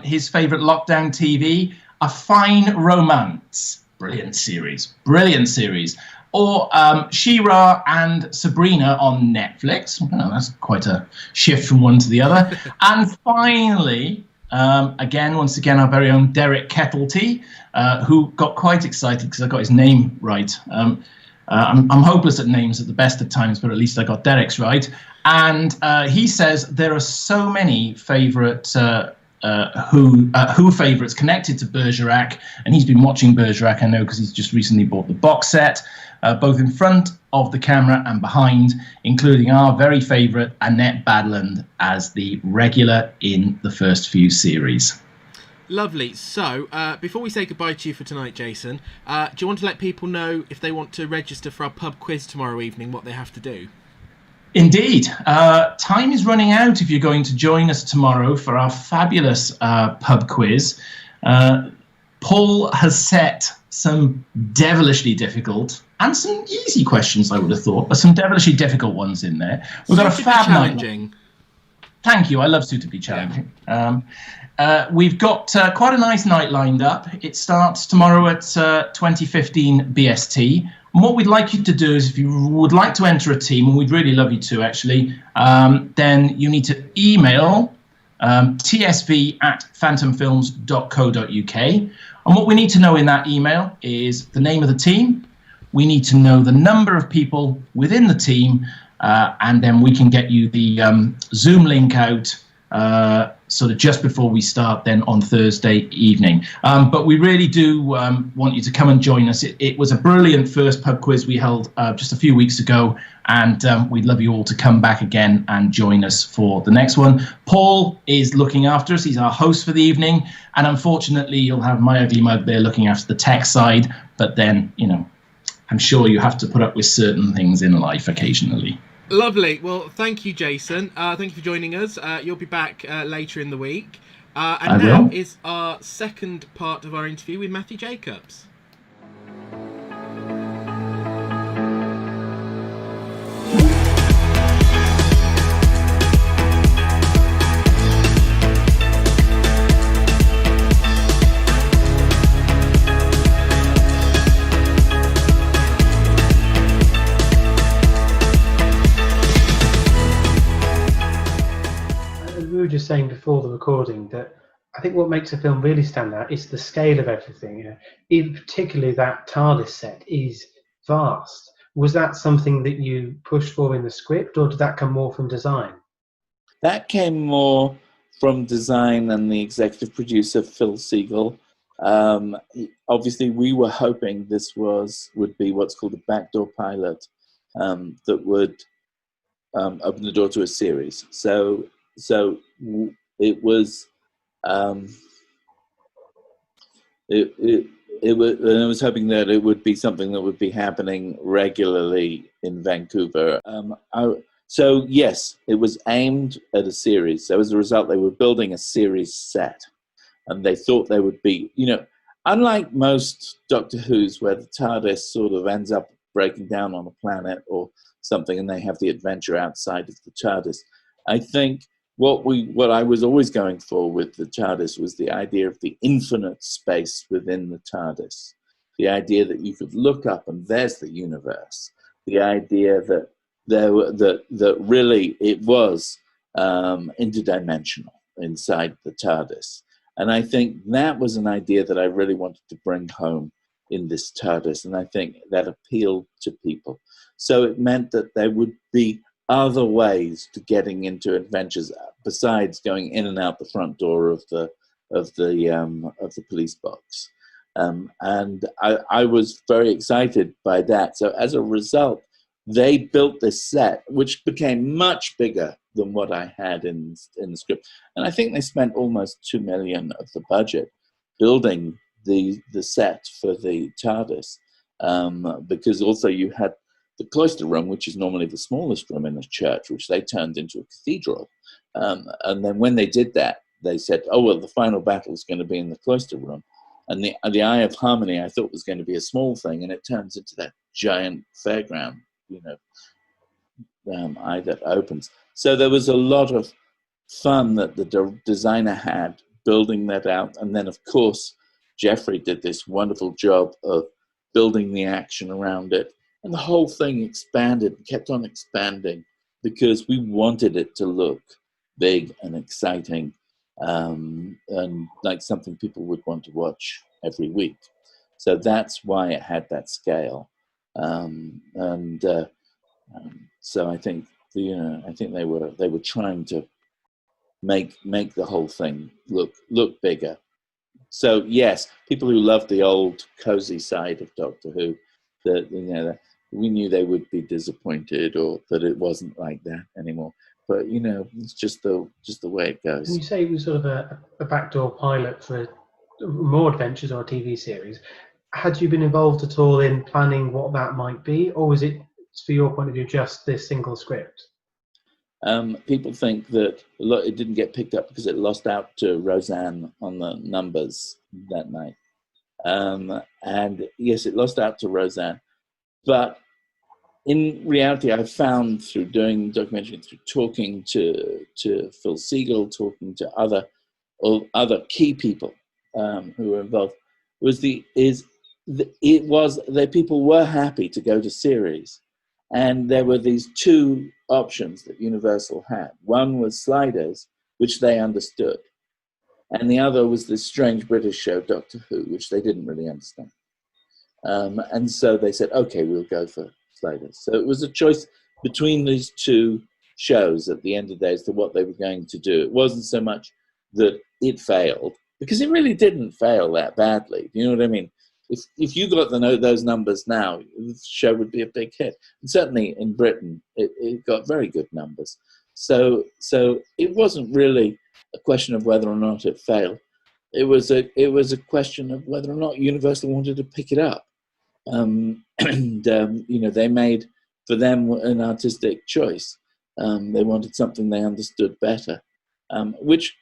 his favourite lockdown TV, A Fine Romance. Brilliant series. Brilliant series. Or She-Ra and Sabrina on Netflix. Oh, that's quite a shift from one to the other. And finally... once again, our very own Derek Kettlety, who got quite excited because I got his name right. I'm hopeless at names at the best of times, but at least I got Derek's right. And he says there are so many favourite Who favourites connected to Bergerac, and he's been watching Bergerac, I know, because he's just recently bought the box set, both in front of the camera and behind, including our very favourite Annette Badland as the regular in the first few series. Lovely. So, before we say goodbye to you for tonight, Jason, do you want to let people know if they want to register for our pub quiz tomorrow evening, what they have to do? Indeed. Time is running out if you're going to join us tomorrow for our fabulous pub quiz. Paul has set some devilishly difficult and some easy questions, I would have thought, but some devilishly difficult ones in there. We've got a fab night. Thank you. I love suitably challenging. We've got quite a nice night lined up. It starts tomorrow at 20:15 BST. And what we'd like you to do is, if you would like to enter a team, and we'd really love you to actually, then you need to email tsv@phantomfilms.co.uk. And what we need to know in that email is the name of the team. We need to know the number of people within the team, and then we can get you the Zoom link out sort of just before we start then on Thursday evening. But we really do want you to come and join us. It was a brilliant first pub quiz we held just a few weeks ago, and we'd love you all to come back again and join us for the next one. Paul is looking after us. He's our host for the evening, and unfortunately you'll have my ugly mug there looking after the tech side, but then, you know, I'm sure you have to put up with certain things in life occasionally. Lovely. Well, thank you, Jason. Thank you for joining us. You'll be back later in the week. And now is our second part of our interview with Matthew Jacobs. We were just saying before the recording that I think what makes a film really stand out is the scale of everything. You know, even particularly that TARDIS set is vast. Was that something that you pushed for in the script, or did that come more from design? That came more from design and the executive producer, Phil Siegel. Obviously, we were hoping this would be what's called a backdoor pilot that would open the door to a series. So it was. It was. I was hoping that it would be something that would be happening regularly in Vancouver. So yes, it was aimed at a series. So as a result, they were building a series set, and they thought there would be. You know, unlike most Doctor Who's, where the TARDIS sort of ends up breaking down on a planet or something, and they have the adventure outside of the TARDIS, I think what I was always going for with the TARDIS was the idea of the infinite space within the TARDIS. The idea that you could look up and there's the universe. The idea that that really it was interdimensional inside the TARDIS. And I think that was an idea that I really wanted to bring home in this TARDIS, and I think that appealed to people. So it meant that there would be other ways to getting into adventures besides going in and out the front door of the police box. And I was very excited by that. So as a result, they built this set, which became much bigger than what I had in the script. And I think they spent almost $2 million of the budget building the set for the TARDIS, because also you had the cloister room, which is normally the smallest room in a church, which they turned into a cathedral. And then when they did that, they said, oh, well, the final battle is going to be in the cloister room. And the Eye of Harmony, I thought, was going to be a small thing, and it turns into that giant fairground, eye that opens. So there was a lot of fun that the designer had building that out. And then, of course, Jeffrey did this wonderful job of building the action around it. And the whole thing expanded, kept on expanding, because we wanted it to look big and exciting, and like something people would want to watch every week. So that's why it had that scale. So I think I think they were trying to make the whole thing look bigger. So yes, people who loved the old cozy side of Doctor Who, we knew they would be disappointed, or that it wasn't like that anymore. But it's just the way it goes. Can you say it was sort of a backdoor pilot for more adventures or a TV series? Had you been involved at all in planning what that might be, or was it, for your point of view, just this single script? People think that it didn't get picked up because it lost out to Roseanne on the numbers that night. And yes, it lost out to Roseanne. But in reality, I found through doing the documentary, through talking to Phil Siegel, talking to other key people who were involved, that people were happy to go to series. And there were these two options that Universal had. One was Sliders, which they understood. And the other was this strange British show, Doctor Who, which they didn't really understand. And so they said, okay, we'll go for Sliders. So it was a choice between these two shows at the end of the day as to what they were going to do. It wasn't so much that it failed, because it really didn't fail that badly. You know what I mean? If you got those numbers now, the show would be a big hit. And certainly in Britain, it got very good numbers. So it wasn't really a question of whether or not it failed. It was a question of whether or not Universal wanted to pick it up. They made for them an artistic choice. They wanted something they understood better, which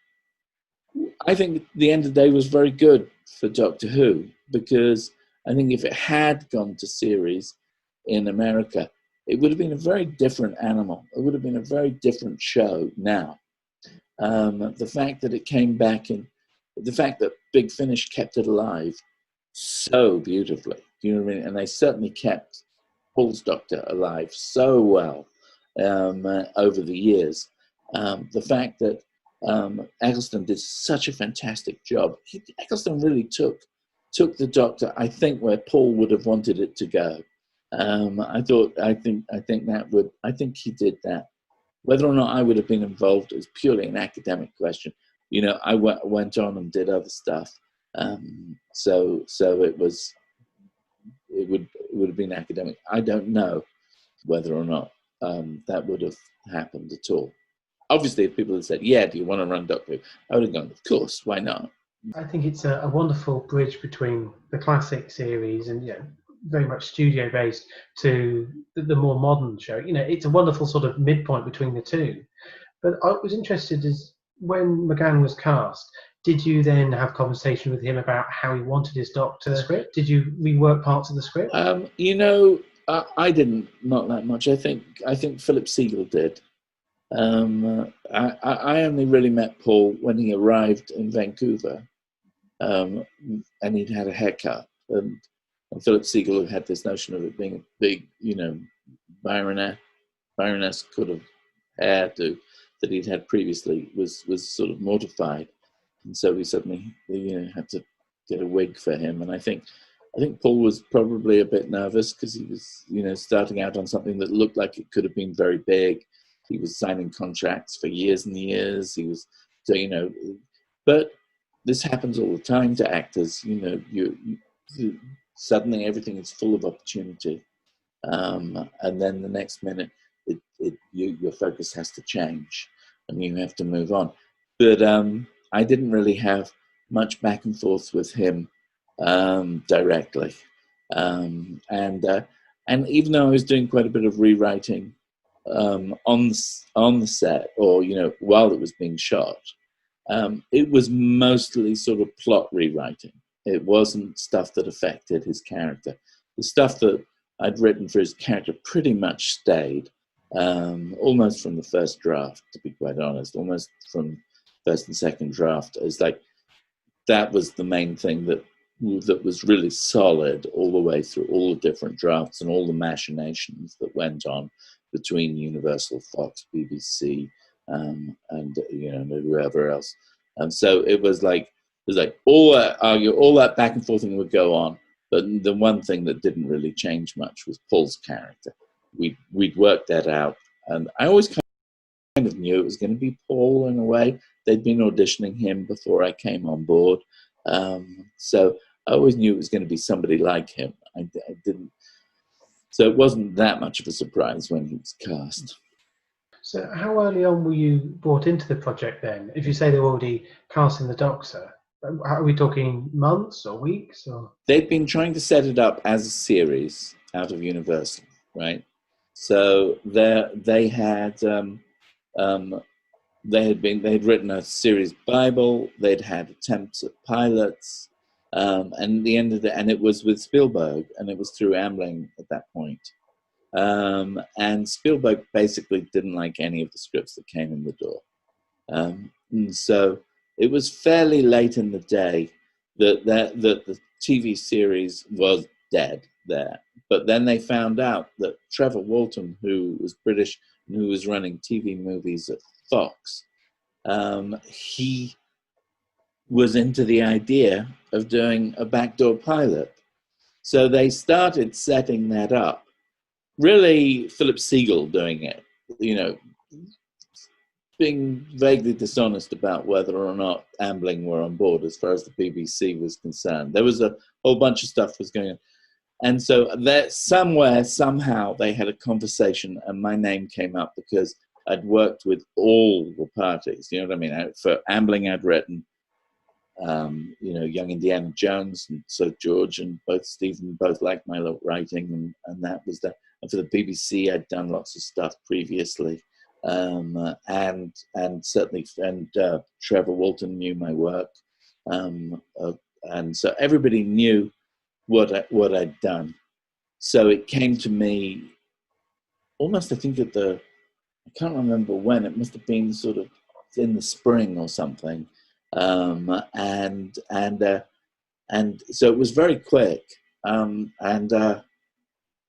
I think at the end of the day was very good for Doctor Who, because I think if it had gone to series in America, it would have been a very different animal. It would have been a very different show now. The fact that it came back the fact that Big Finish kept it alive so beautifully, you know what I mean? And they certainly kept Paul's Doctor alive so well over the years. The fact that Eccleston did such a fantastic job. Eccleston really took the Doctor, I think, where Paul would have wanted it to go. I think he did that. Whether or not I would have been involved is purely an academic question. I went on and did other stuff. So it would have been academic. I don't know whether or not that would have happened at all. Obviously, if people had said, yeah, do you want to run Doctor Who? I would have gone, of course, why not? I think it's a wonderful bridge between the classic series and very much studio-based to the more modern show. It's a wonderful sort of midpoint between the two. But I was interested is when McGann was cast, Did you then have conversation with him about how he wanted his Doctor script? Did you rework parts of the script? You know, I didn't, not that much. I think Philip Siegel did. I only really met Paul when he arrived in Vancouver, and he'd had a haircut. And Philip Siegel had this notion of it being a big, you know, Baroness could have hairdo that he'd had previously was sort of mortified, and so we suddenly, you know, had to get a wig for him. And I think Paul was probably a bit nervous because he was, you know, starting out on something that looked like it could have been very big. He was signing contracts for years and years. He was, so, you know, but this happens all the time to actors. You know, you suddenly everything is full of opportunity, and then the next minute, your focus has to change, and you have to move on. But I didn't really have much back and forth with him directly, and even though I was doing quite a bit of rewriting on the set, or, you know, while it was being shot, it was mostly sort of plot rewriting. It wasn't stuff that affected his character. The stuff that I'd written for his character pretty much stayed, almost from the first draft, to be quite honest, almost from first and second draft. It's like that was the main thing that was really solid all the way through all the different drafts and all the machinations that went on between Universal, Fox, BBC, and, you know, whoever else. And so it was like all that back and forth thing would go on. But the one thing that didn't really change much was Paul's character. We'd worked that out, and I always kind of knew it was going to be Paul in a way. They'd been auditioning him before I came on board, so I always knew it was going to be somebody like him. I didn't, so it wasn't that much of a surprise when he was cast. So how early on were you brought into the project then? If you say they were already casting the Doctor, are we talking months or weeks? Or they'd been trying to set it up as a series out of Universal, right? So they had written a series Bible. They'd had attempts at pilots, and the end of and it was with Spielberg, and it was through Amblin at that point. And Spielberg basically didn't like any of the scripts that came in the door, and so it was fairly late in the day that the TV series was dead there. But then they found out that Trevor Walton, who was British and who was running TV movies at Fox, he was into the idea of doing a backdoor pilot. So they started setting that up. Really, Philip Siegel doing it, you know, being vaguely dishonest about whether or not Amblin were on board as far as the BBC was concerned. There was a whole bunch of stuff was going on. And so that somewhere, somehow, they had a conversation, and my name came up because I'd worked with all the parties. You know what I mean? For Amblin, I'd written, you know, Young Indiana Jones and Sir George, and both Stephen both liked my writing, and that was that. And for the BBC, I'd done lots of stuff previously, and certainly, Trevor Walton knew my work, and so everybody knew what I'd done. So it came to me almost, I think I can't remember when, it must have been sort of in the spring or something. And so it was very quick. And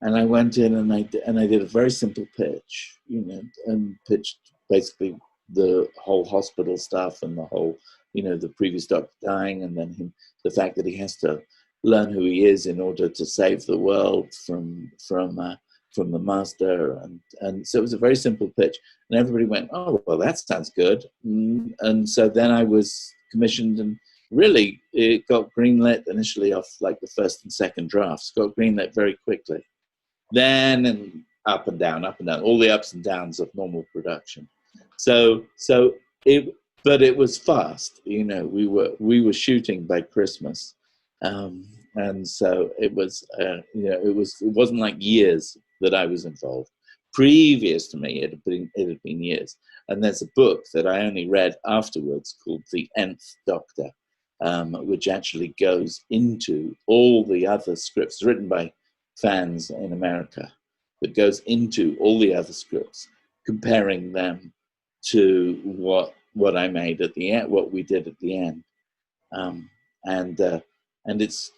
I went in and I did a very simple pitch, you know, and pitched basically the whole hospital stuff and the whole, you know, the previous doctor dying, and then the fact that he has to learn who he is in order to save the world from the master, and so it was a very simple pitch, and everybody went, oh well, that sounds good. And so then I was commissioned, and really it got greenlit initially off like the first and second drafts, got greenlit very quickly, then and up and down, all the ups and downs of normal production. But it was fast, you know. We were shooting by Christmas. And so it was, you know, it wasn't like years that I was involved, previous to me, it had been years. And there's a book that I only read afterwards called The Nth Doctor, which actually goes into all the other scripts written by fans in America, that goes into all the other scripts, comparing them to what I made at the end, what we did at the end. And it's,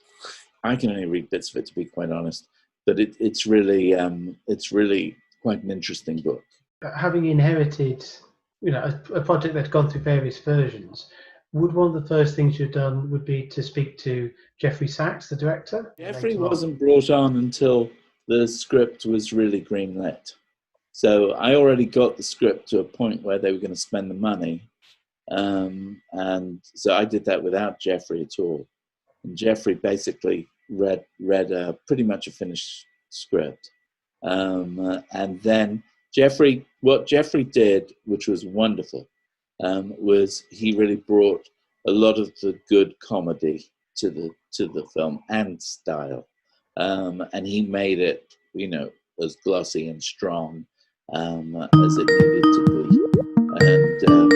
I can only read bits of it, to be quite honest, but it's really quite an interesting book. Having inherited, a project that's gone through various versions, would one of the first things you've done would be to speak to Jeffrey Sachs, the director? Jeffrey wasn't brought on until the script was really greenlit. So I already got the script to a point where they were going to spend the money. And so I did that without Jeffrey at all. And Jeffrey basically read pretty much a finished script. And then what Jeffrey did, which was wonderful, was he really brought a lot of the good comedy to the film and style. And he made it, as glossy and strong as it needed to be. And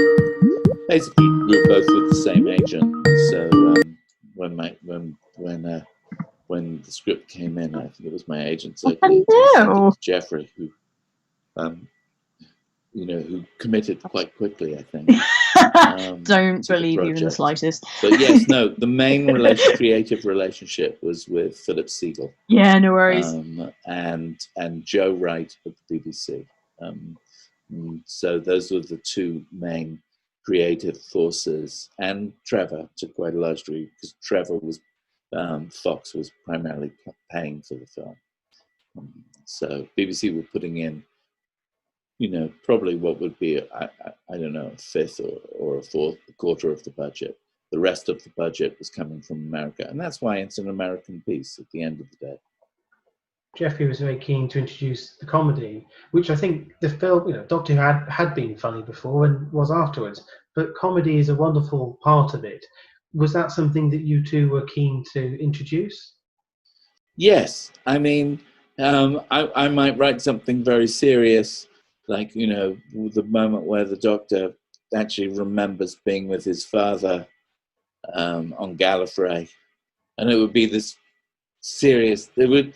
basically, we were both with the same agent. So when the script came in, I think it was my agent, so Jeffrey, who who committed quite quickly, I think. Don't believe you in the slightest. But yes, no, the main creative relationship was with Philip Siegel. Yeah, no worries. And Joe Wright of the BBC. So those were the two main creative forces, and Trevor to quite a large degree, because Trevor was Fox was primarily paying for the film. So BBC were putting in, probably what would be, I don't know, a fifth or a quarter of the budget. The rest of the budget was coming from America, and that's why it's an American piece at the end of the day. Jeffrey was very keen to introduce the comedy, which I think the film, Doctor Who had been funny before and was afterwards, but comedy is a wonderful part of it. Was that something that you two were keen to introduce? Yes, I mean, I might write something very serious, like, the moment where the Doctor actually remembers being with his father on Gallifrey, and it would be this serious, it would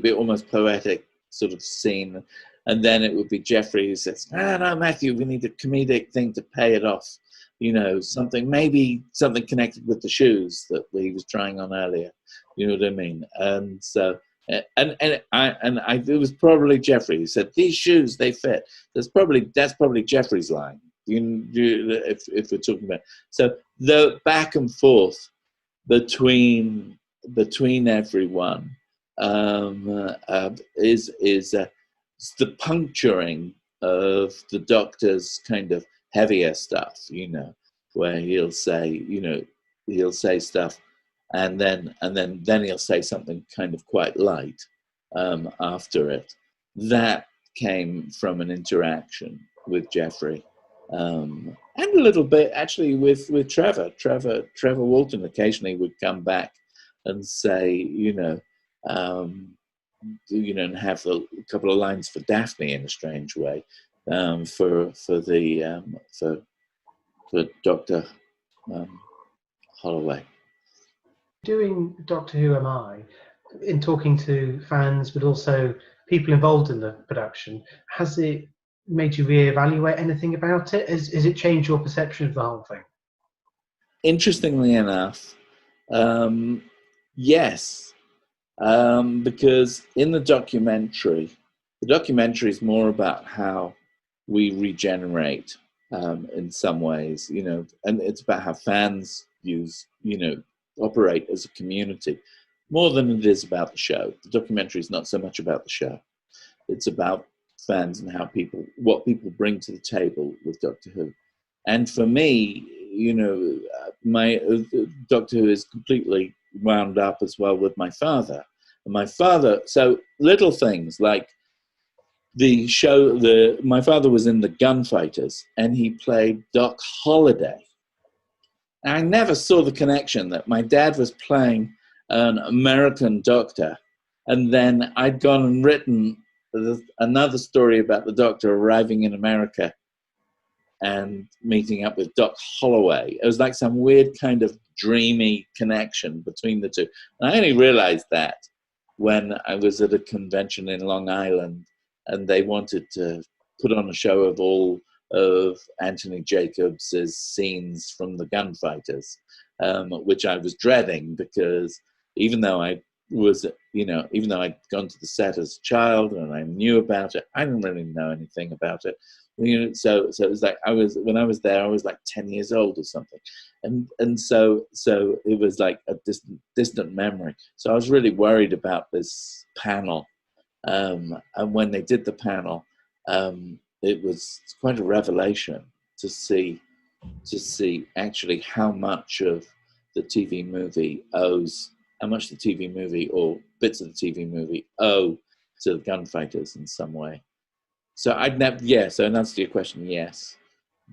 be almost poetic sort of scene, and then it would be Jeffrey who says, no, Matthew, we need a comedic thing to pay it off, maybe something connected with the shoes that he was trying on earlier, you know what I mean? And so it was probably Jeffrey who said, these shoes, they fit. That's probably Jeffrey's line, if we're talking about. So the back and forth between everyone is the puncturing of the Doctor's kind of heavier stuff, where he'll say stuff, and then he'll say something kind of quite light after it. That came from an interaction with Jeffrey, and a little bit actually with Trevor. Trevor Walton occasionally would come back and say, and have a couple of lines for Daphne in a strange way, for Dr. Holloway. Doing Doctor Who Am I, in talking to fans, but also people involved in the production, has it made you reevaluate anything about it? Has it changed your perception of the whole thing? Interestingly enough, yes. Because in the documentary is more about how we regenerate in some ways, and it's about how fans operate as a community more than it is about the show. The documentary is not so much about the show. It's about fans and what people bring to the table with Doctor Who. And for me, my Doctor Who is completely wound up as well with my father. And my father, so little things like the show, my father was in the Gunfighters and he played Doc Holliday. And I never saw the connection that my dad was playing an American doctor, and then I'd gone and written there's another story about the Doctor arriving in America and meeting up with Doc Holloway. It was like some weird kind of dreamy connection between the two. And I only realized that when I was at a convention in Long Island and they wanted to put on a show of all of Anthony Jacobs' scenes from the gunfighters, which I was dreading because even though I'd gone to the set as a child and I knew about it, I didn't really know anything about it. So it was like when I was there, I was like 10 years old or something, and so it was like a distant memory. So I was really worried about this panel, and when they did the panel, it was quite a revelation to see actually how much of the TV movie how much the TV movie or bits of the TV movie owe to the gunfighters in some way. So so in answer to your question, yes,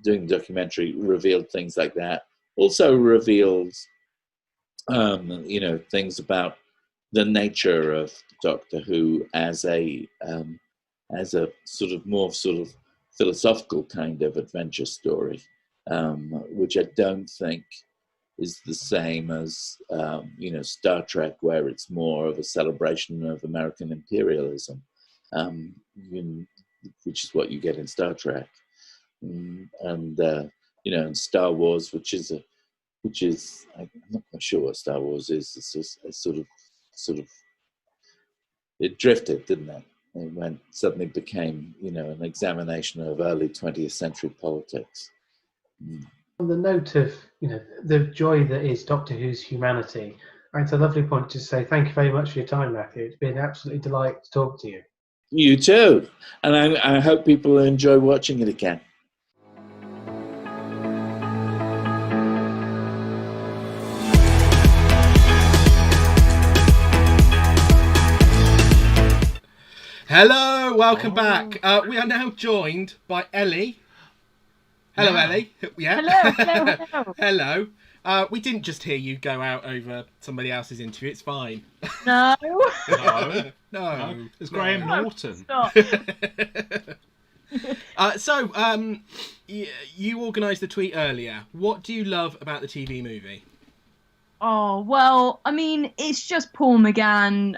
doing the documentary revealed things like that. Also reveals, things about the nature of Doctor Who as a sort of philosophical kind of adventure story, which I don't think is the same as Star Trek, where it's more of a celebration of American imperialism, which is what you get in Star Trek, and in Star Wars, which is I'm not quite sure what Star Wars is. It's just a sort of it drifted, didn't it? It suddenly became an examination of early 20th century politics. On the note of the joy that is Doctor Who's humanity, it's a lovely point to say thank you very much for your time, Matthew. It's been an absolute delight to talk to you. You too, and I hope people enjoy watching it again. Hello, welcome back. We are now joined by Ellie. Hello, yeah. Ellie. Yeah. Hello. Hello. We didn't just hear you go out over somebody else's interview. It's fine. No. No. It's Graham Norton. Stop. You organised the tweet earlier. What do you love about the TV movie? Oh, well, I mean, it's just Paul McGann,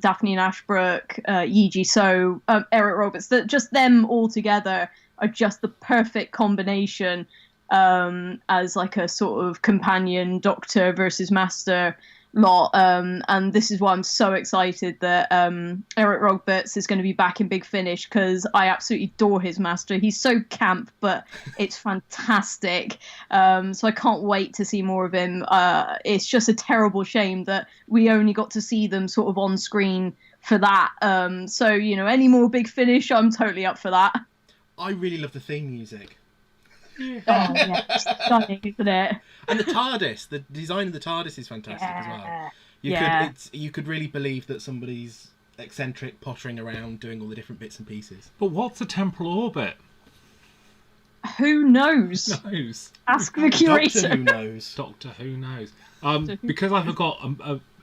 Daphne and Ashbrook, Yee Jee Tso, Eric Roberts. That just them all together are just the perfect combination as like a sort of companion Doctor versus Master lot. And this is why I'm so excited that Eric Roberts is going to be back in Big Finish, because I absolutely adore his Master. He's so camp, but it's fantastic. So I can't wait to see more of him. It's just a terrible shame that we only got to see them sort of on screen for that. So, any more Big Finish, I'm totally up for that. I really love the theme music. Oh, yeah, it's stunning, isn't it? And the TARDIS, the design of the TARDIS is fantastic as well. You could really believe that somebody's eccentric, pottering around, doing all the different bits and pieces. But what's the temporal orbit? Who knows? Ask the curator. Doctor Who knows. Doctor Who knows. Because I forgot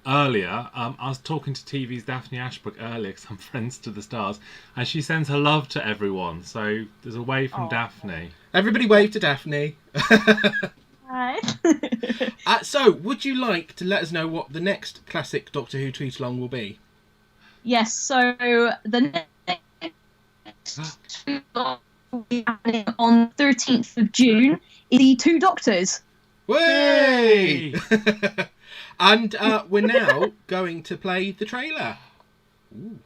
earlier, I was talking to TV's Daphne Ashbrook earlier, because I'm friends to the stars, and she sends her love to everyone. So there's a wave from Daphne. Everybody wave to Daphne. Hi. So, would you like to let us know what the next classic Doctor Who tweet along will be? Yes. So the next tweet along will be happening on 13th of June. Is the Two Doctors. Way! And we're now going to play the trailer. Ooh.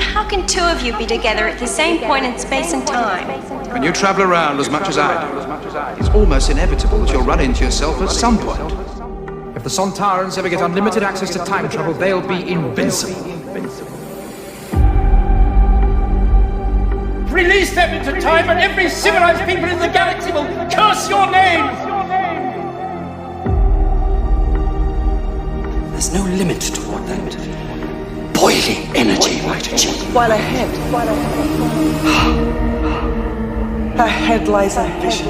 How can two of you be together at the same point in space and time? When you travel around as much as I do, it's almost inevitable that you'll run into yourself at some point. If the Sontarans ever get unlimited access to time travel, they'll be invincible. Release them into time and every civilized people in the galaxy will curse your name! There's no limit to what that boiling energy might achieve. While ahead lies ambition.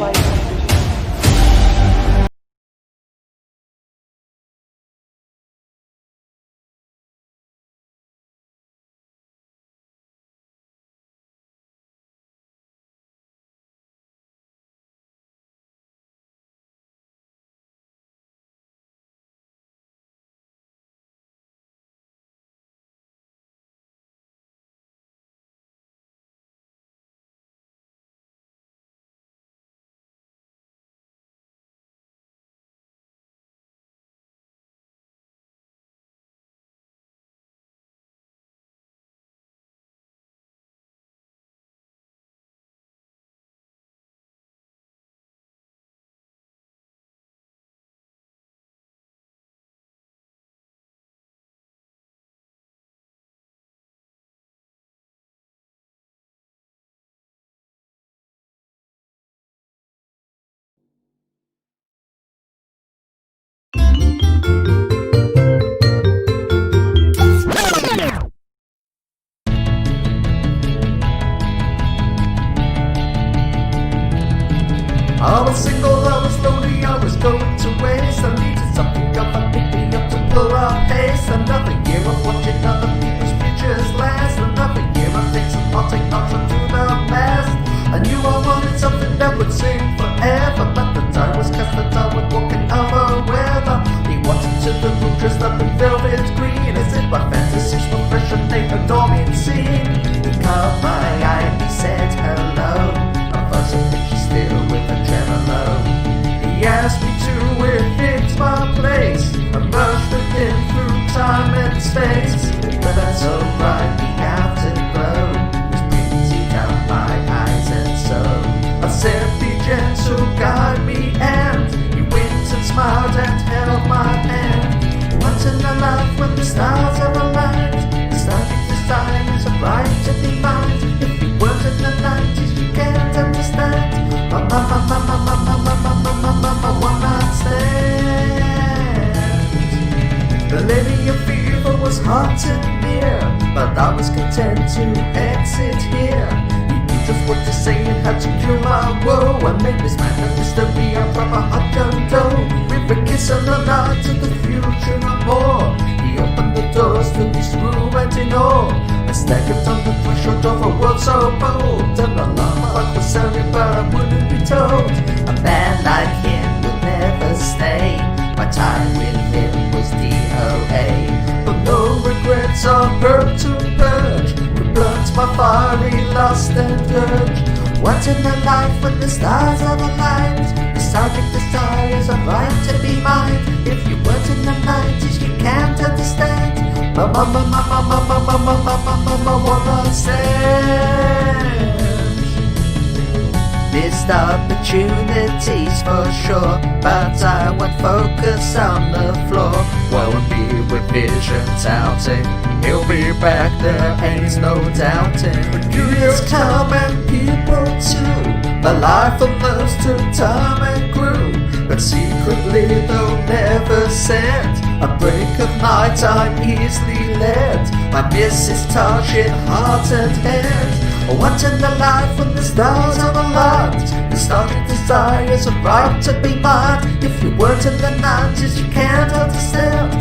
that would sing forever, but the die was cast that I would walk in our weather. He walked into the room dressed up in velvet green, as if my fantasies were fresh and they adore me scene. He caught my eye and he said hello. I was a picture still with a tremolo. He asked me to if it's my place. I merged with him through time and space. But that's alright, the afterglow was pretty down my eyes, and so I said, be gentle, guide me, and he winked and smiled and held my hand. Once in a life when the stars are aligned, the starting design is a right to be mine. If you weren't in the 90s, you can't understand. One night stand. The lady of fever was hot and near, but I was content to exit here. He knew just what to say and how to cure my woe. I made this man a mystery, I brought my hot gun dough. With a kiss and a nod to the future and more. He opened the doors to this room and in awe I staggered on the threshold of a world so bold. An alarm clock was sounding, but I wouldn't be told. A man like him would never stay. My time with him was DOA. But no regrets are hurt to purge. We burnt my fiery lust and urge. Once in a life when the stars are aligned, the subject desires a right to be mine. If you weren't in the 90s, you can't understand. One night stand. Missed opportunities for sure, but I won't focus on the floor. Won't be with visions outing. He'll be back, there ain't no doubting. Years come and people too. My life almost took time and grew, but secretly they'll never send. A break of night I'm easily led. My missus touching heart and head. Once in a life when the stars are aligned, the starting desires a right to be mine. If you weren't in the 90s, you can't understand.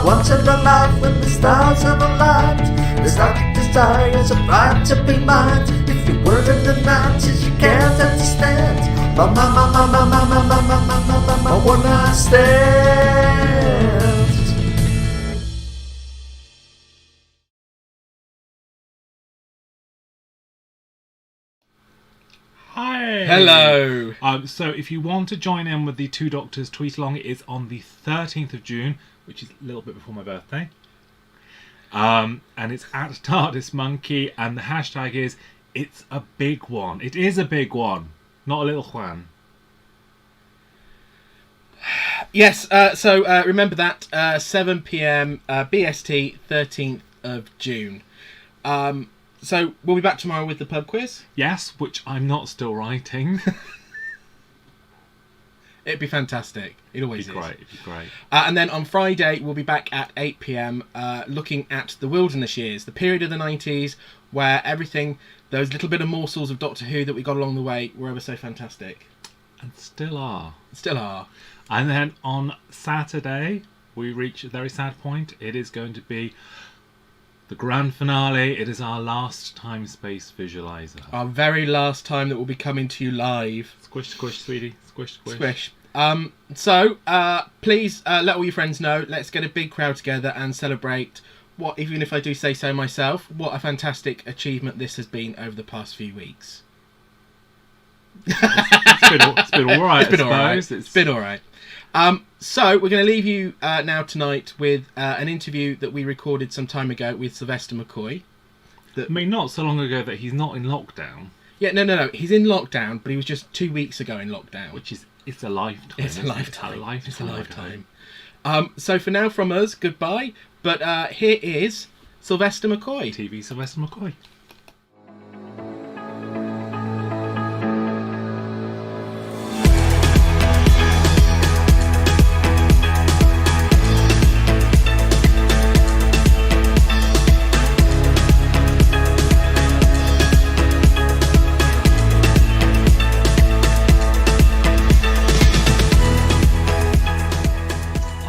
Once in a life when the stars are aligned, the starting desires a right to be mine. If you weren't in the 90s, you can't understand. One night stand. Hi. Hello. So if you want to join in with the Two Doctors tweet along, it is on the 13th of June, which is a little bit before my birthday. And it's at TARDIS Monkey, and the hashtag is "It's a big one." It is a big one, not a little one. Yes, so remember that, 7 PM BST, 13th of June. So we'll be back tomorrow with the pub quiz. Yes, which I'm not still writing. It'd be fantastic. It always is. It'd be great. And then on Friday, we'll be back at 8 PM looking at the wilderness years, the period of the 90s where everything, those little bit of morsels of Doctor Who that we got along the way were ever so fantastic. And still are. Still are. And then on Saturday, we reach a very sad point. It is going to be the grand finale. It is our last time Space Visualizer. Our very last time that will be coming to you live. Squish, squish, sweetie. Squish, squish. Squish. So please let all your friends know. Let's get a big crowd together and celebrate what, even if I do say so myself, what a fantastic achievement this has been over the past few weeks. It's been all right. It's been all right. It's been all right. So we're going to leave you now tonight with an interview that we recorded some time ago with Sylvester McCoy. I mean, not so long ago that he's not in lockdown. Yeah, no. He's in lockdown, but he was just 2 weeks ago in lockdown. Which is, it's a lifetime. It's a lifetime. It's a lifetime. So for now from us, goodbye. But here is Sylvester McCoy. TV Sylvester McCoy.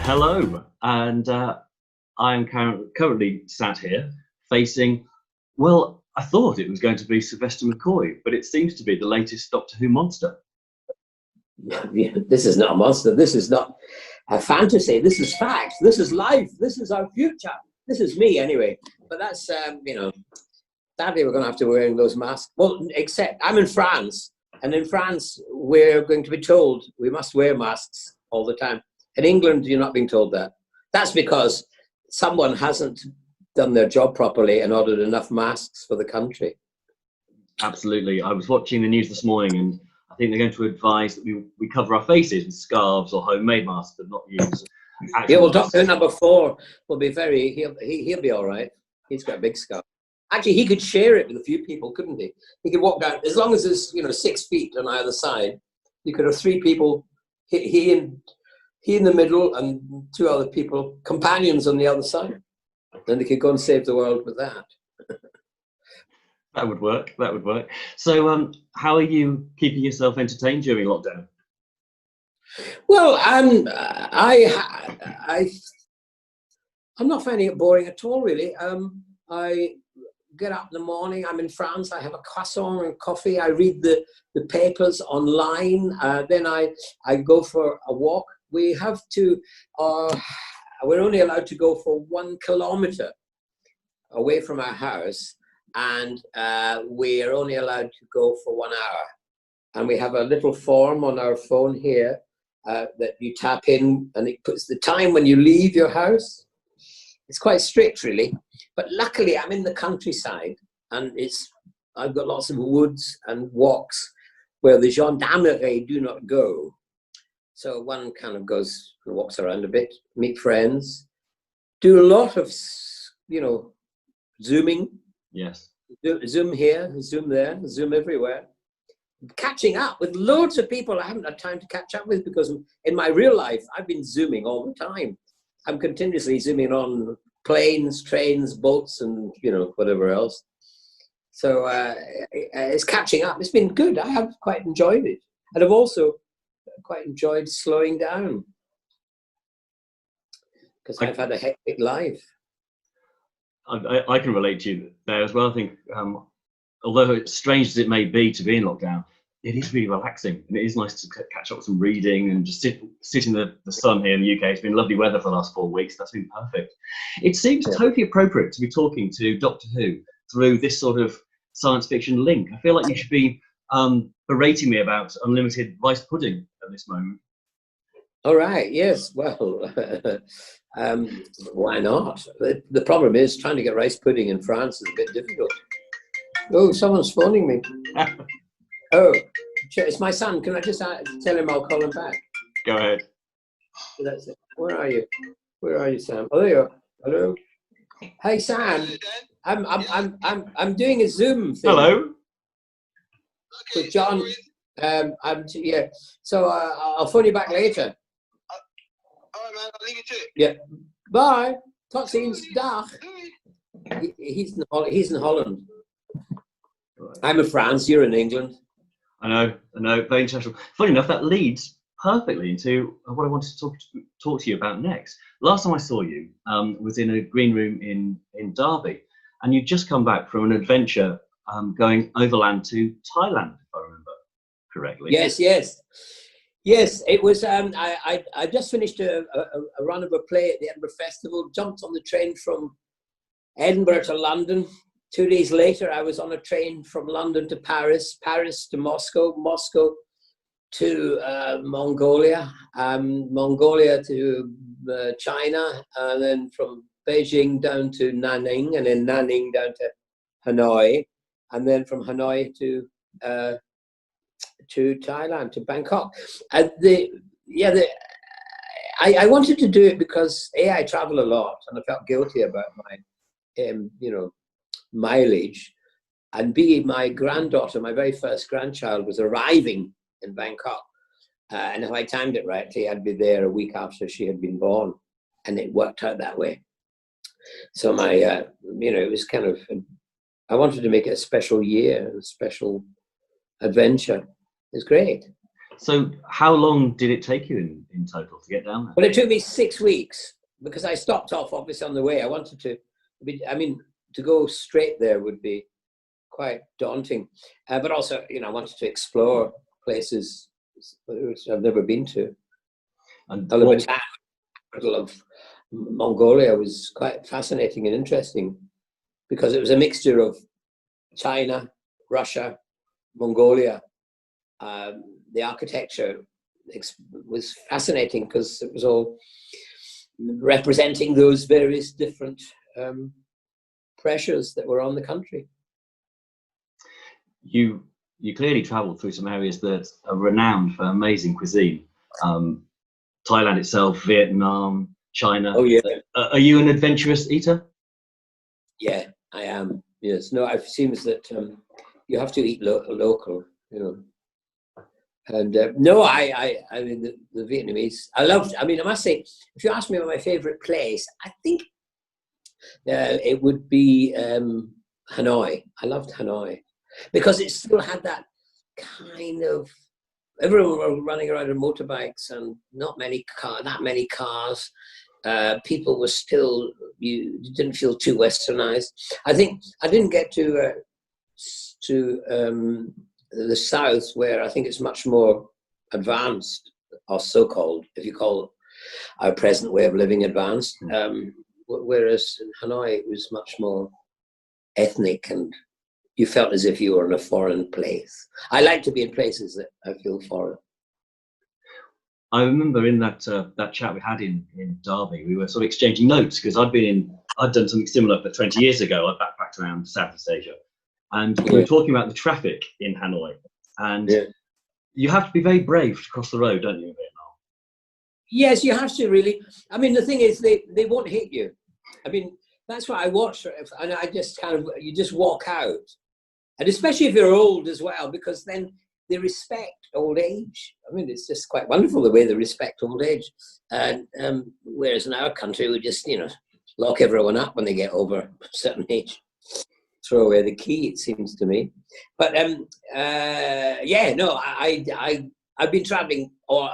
Hello, and I'm currently sat here facing, well, I thought it was going to be Sylvester McCoy, but it seems to be the latest Doctor Who monster. Yeah, this is not a monster. This is not a fantasy. This is fact. This is life. This is our future. This is me, anyway. But that's, you know, sadly we're going to have to be wearing those masks. Well, except I'm in France, and in France we're going to be told we must wear masks all the time. In England, you're not being told that. That's because someone hasn't done their job properly and ordered enough masks for the country. Absolutely. I was watching the news this morning, and I think they're going to advise that we cover our faces with scarves or homemade masks, but not use. Yeah, well, Doctor number 4 will be very. He'll be all right. He's got a big scarf. Actually, he could share it with a few people, couldn't he? He could walk down as long as there's 6 feet on either side. You could have 3 people. He in the middle and 2 other people, companions on the other side. Then they could go and save the world with that. That would work. That would work. So, how are you keeping yourself entertained during lockdown? Well, I'm not finding it boring at all, really. I get up in the morning. I'm in France. I have a croissant and coffee. I read the papers online. Then I go for a walk. We have to. We're only allowed to go for 1 kilometer away from our house, and we're only allowed to go for 1 hour. And we have a little form on our phone here that you tap in, and it puts the time when you leave your house. It's quite strict, really. But luckily, I'm in the countryside, and I've got lots of woods and walks where the gendarmerie do not go. So one kind of goes and walks around a bit, meet friends, do a lot of, Zooming. Yes. Zoom here, Zoom there, Zoom everywhere. Catching up with loads of people I haven't had time to catch up with, because in my real life, I've been Zooming all the time. I'm continuously Zooming on planes, trains, boats, and, whatever else. So it's catching up. It's been good. I have quite enjoyed it. And I've also quite enjoyed slowing down, because I've had a hectic life. I can relate to you there as well. I think, although it's strange as it may be to be in lockdown, it is really relaxing, and it is nice to catch up with some reading and just sit in the sun here in the UK. It's been lovely weather for the last 4 weeks. That's been perfect. It seems totally appropriate to be talking to Doctor Who through this sort of science fiction link. I feel like you should be berating me about unlimited rice pudding at this moment. All right. Yes. Well, why not? The problem is trying to get rice pudding in France is a bit difficult. Oh, someone's phoning me. Oh, it's my son. Can I just tell him I'll call him back? Go ahead. That's it. Where are you? Where are you, Sam? Oh, there you are. Hello. Hey, Sam. I'm doing a Zoom thing. Hello. With John. Yeah. So I'll phone you back later. All right, man. I'll leave you to it. Yeah. Bye. Tot ziens. Dag. He's in Holland. I'm in France. You're in England. I know. Very international. Funny enough, that leads perfectly into what I wanted to talk to you about next. Last time I saw you was in a green room in Derby, and you'd just come back from an adventure going overland to Thailand, if I remember correctly. Yes. It was. I just finished a run of a play at the Edinburgh Festival. Jumped on the train from Edinburgh to London. 2 days later, I was on a train from London to Paris, Paris to Moscow, Moscow to Mongolia, Mongolia to China, and then from Beijing down to Nanning, and then Nanning down to Hanoi, and then from Hanoi to Thailand, to Bangkok. And I wanted to do it because I travel a lot, and I felt guilty about my mileage, and B, my granddaughter, my very first grandchild, was arriving in Bangkok, and if I timed it rightly, I'd be there a week after she had been born, and it worked out that way. So my it was kind of, I wanted to make it a special year, a special adventure. It's great. So how long did it take you in total to get down there? Well, it took me 6 weeks, because I stopped off obviously on the way. I wanted to, to go straight there would be quite daunting. But also, you know, I wanted to explore places which I've never been to. And the capital of Mongolia was quite fascinating and interesting because it was a mixture of China, Russia, Mongolia. The architecture was fascinating because it was all representing those various different pressures that were on the country. You clearly travelled through some areas that are renowned for amazing cuisine. Thailand itself, Vietnam, China. Oh yeah. Are you an adventurous eater? Yeah, I am. Yes. No, it seems that you have to eat local, you know. And no, I mean the Vietnamese. I must say, if you ask me about my favourite place, I think it would be Hanoi. I loved Hanoi because it still had that kind of, everyone were running around on motorbikes and not that many cars. People were still, you didn't feel too westernized. I think I didn't get to the south, where I think it's much more advanced, or so-called, if you call our present way of living advanced. Whereas in Hanoi, it was much more ethnic, and you felt as if you were in a foreign place. I like to be in places that I feel foreign. I remember in that chat we had in Derby, we were sort of exchanging notes because I'd done something similar for 20 years ago. I backpacked around Southeast Asia, and we were talking about the traffic in Hanoi. And you have to be very brave to cross the road, don't you, in Vietnam? Yes, you have to, really. I mean, the thing is, they won't hit you. I mean, that's what I watch, and I just you just walk out. And especially if you're old as well, because then they respect old age. I mean, it's just quite wonderful the way they respect old age. And whereas in our country, we just, you know, lock everyone up when they get over a certain age. Throw away the key, it seems to me. But yeah, no, I've been traveling all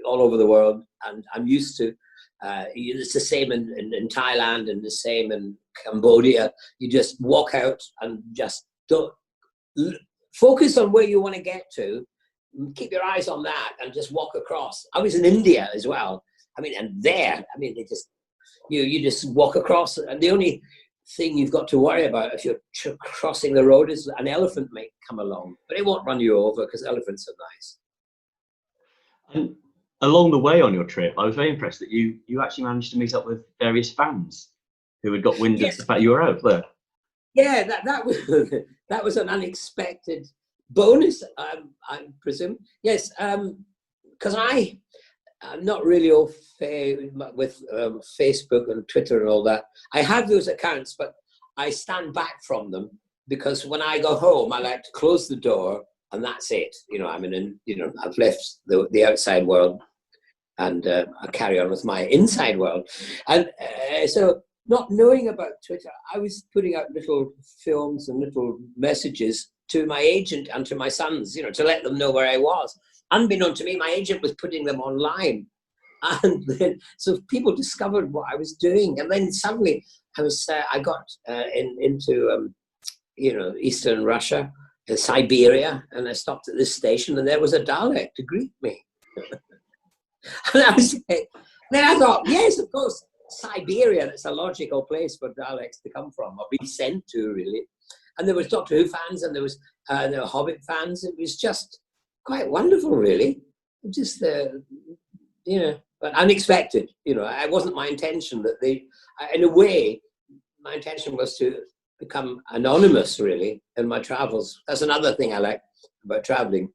over the world, and I'm used to. It's the same in Thailand and the same in Cambodia. You just walk out and just don't focus on where you want to get to. Keep your eyes on that and just walk across. I was in India as well. I mean, and there, I mean, they just you just walk across, and the only thing you've got to worry about if you're crossing the road is an elephant might come along, but it won't run you over because elephants are nice. And along the way on your trip, I was very impressed that you actually managed to meet up with various fans who had got wind of the fact you were out there. Yeah, that was an unexpected bonus, I presume. Yes, because I'm not really au fait with Facebook and Twitter and all that. I have those accounts, but I stand back from them because when I go home, I like to close the door and that's it. You know, I've left the outside world and I carry on with my inside world. And so not knowing about Twitter, I was putting out little films and little messages to my agent and to my sons, you know, to let them know where I was. Unbeknown to me, my agent was putting them online. And then, so people discovered what I was doing. And then suddenly I got into, Eastern Russia, Siberia, and I stopped at this station and there was a Dalek to greet me. And then I thought, yes, of course, Siberia, that's a logical place for Daleks to come from, or be sent to, really. And there was Doctor Who fans and there were Hobbit fans. It was just quite wonderful, really. Just, but unexpected. You know, it wasn't my intention that in a way, my intention was to become anonymous, really, in my travels. That's another thing I like about traveling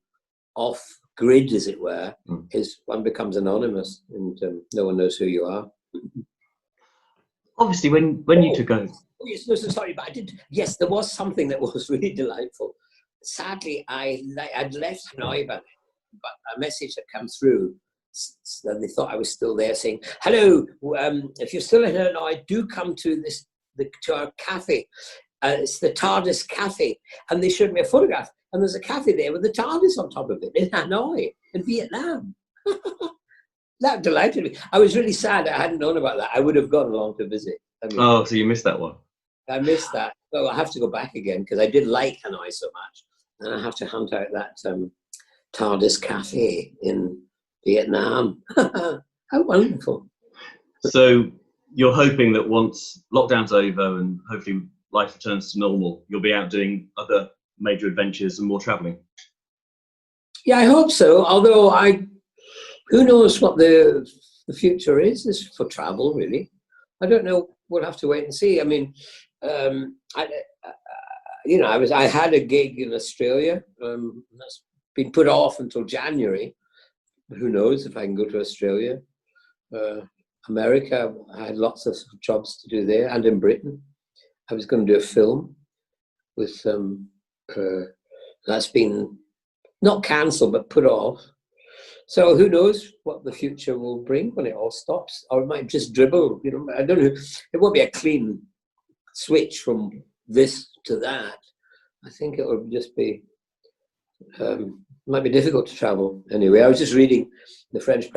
off grid, as it were, is one becomes anonymous and no one knows who you are. Obviously, when you took over. Oh, yes, no, so sorry, but I did. Yes, there was something that was really delightful. Sadly, I'd left Hanoi, but a message had come through. And they thought I was still there, saying, "Hello, if you're still in Hanoi, do come to our cafe. It's the TARDIS Cafe." And they showed me a photograph, and there's a cafe there with the TARDIS on top of it in Hanoi, in Vietnam. That delighted me. I was really sad I hadn't known about that. I would have gone along to visit. Oh, so you missed that one. I missed that. So I have to go back again because I did like Hanoi so much, and I have to hunt out that TARDIS cafe in Vietnam. How wonderful! So you're hoping that once lockdown's over and hopefully life returns to normal, you'll be out doing other major adventures and more travelling. Yeah, I hope so. Although who knows what the future is for travel, really. I don't know. We'll have to wait and see. I mean, I had a gig in Australia. That's been put off until January. Who knows if I can go to Australia? America, I had lots of jobs to do there, and in Britain. I was going to do a film with that's been not cancelled but put off. So who knows what the future will bring when it all stops, or it might just dribble. You know, I don't know. It won't be a clean switch from this to that. I think it will just be. Might be difficult to travel anyway. I was just reading the French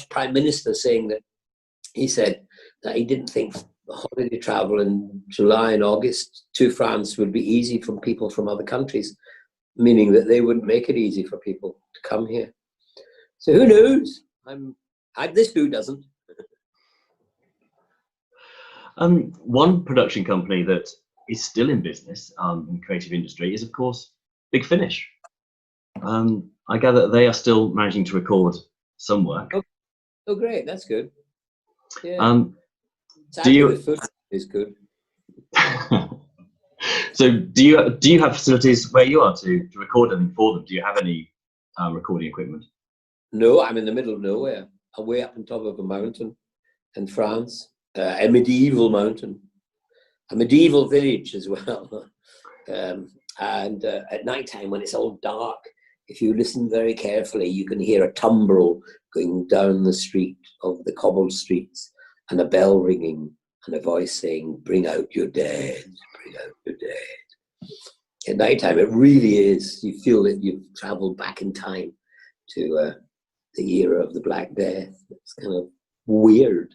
Prime Minister saying that he said that he didn't think holiday travel in July and August to France would be easy from people from other countries, meaning that they wouldn't make it easy for people to come here. So who knows? This dude doesn't. One production company that is still in business in the creative industry is, of course, Big Finish. I gather they are still managing to record some work. Oh, great! That's good. Yeah. The food is good. So do you have facilities where you are to record anything for them? Do you have any recording equipment? No, I'm in the middle of nowhere. I'm way up on top of a mountain in France, a medieval mountain, a medieval village as well. And at night time, when it's all dark, if you listen very carefully, you can hear a tumbrel going down the street of the cobbled streets, and a bell ringing, and a voice saying, "Bring out your dead, bring out your dead." At night time, it really is. You feel that you've travelled back in time to the era of the Black Death. It's kind of weird.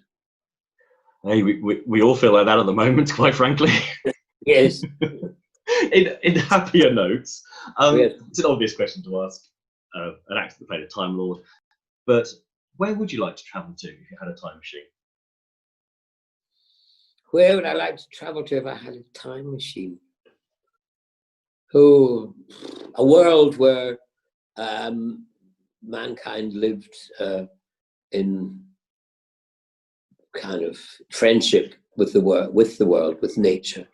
Hey, we all feel like that at the moment, quite frankly. Yes. In happier notes, it's an obvious question to ask an actor that played a Time Lord, but where would you like to travel to if you had a time machine? Where would I like to travel to if I had a time machine? Oh, a world where mankind lived in kind of friendship with the world, with nature.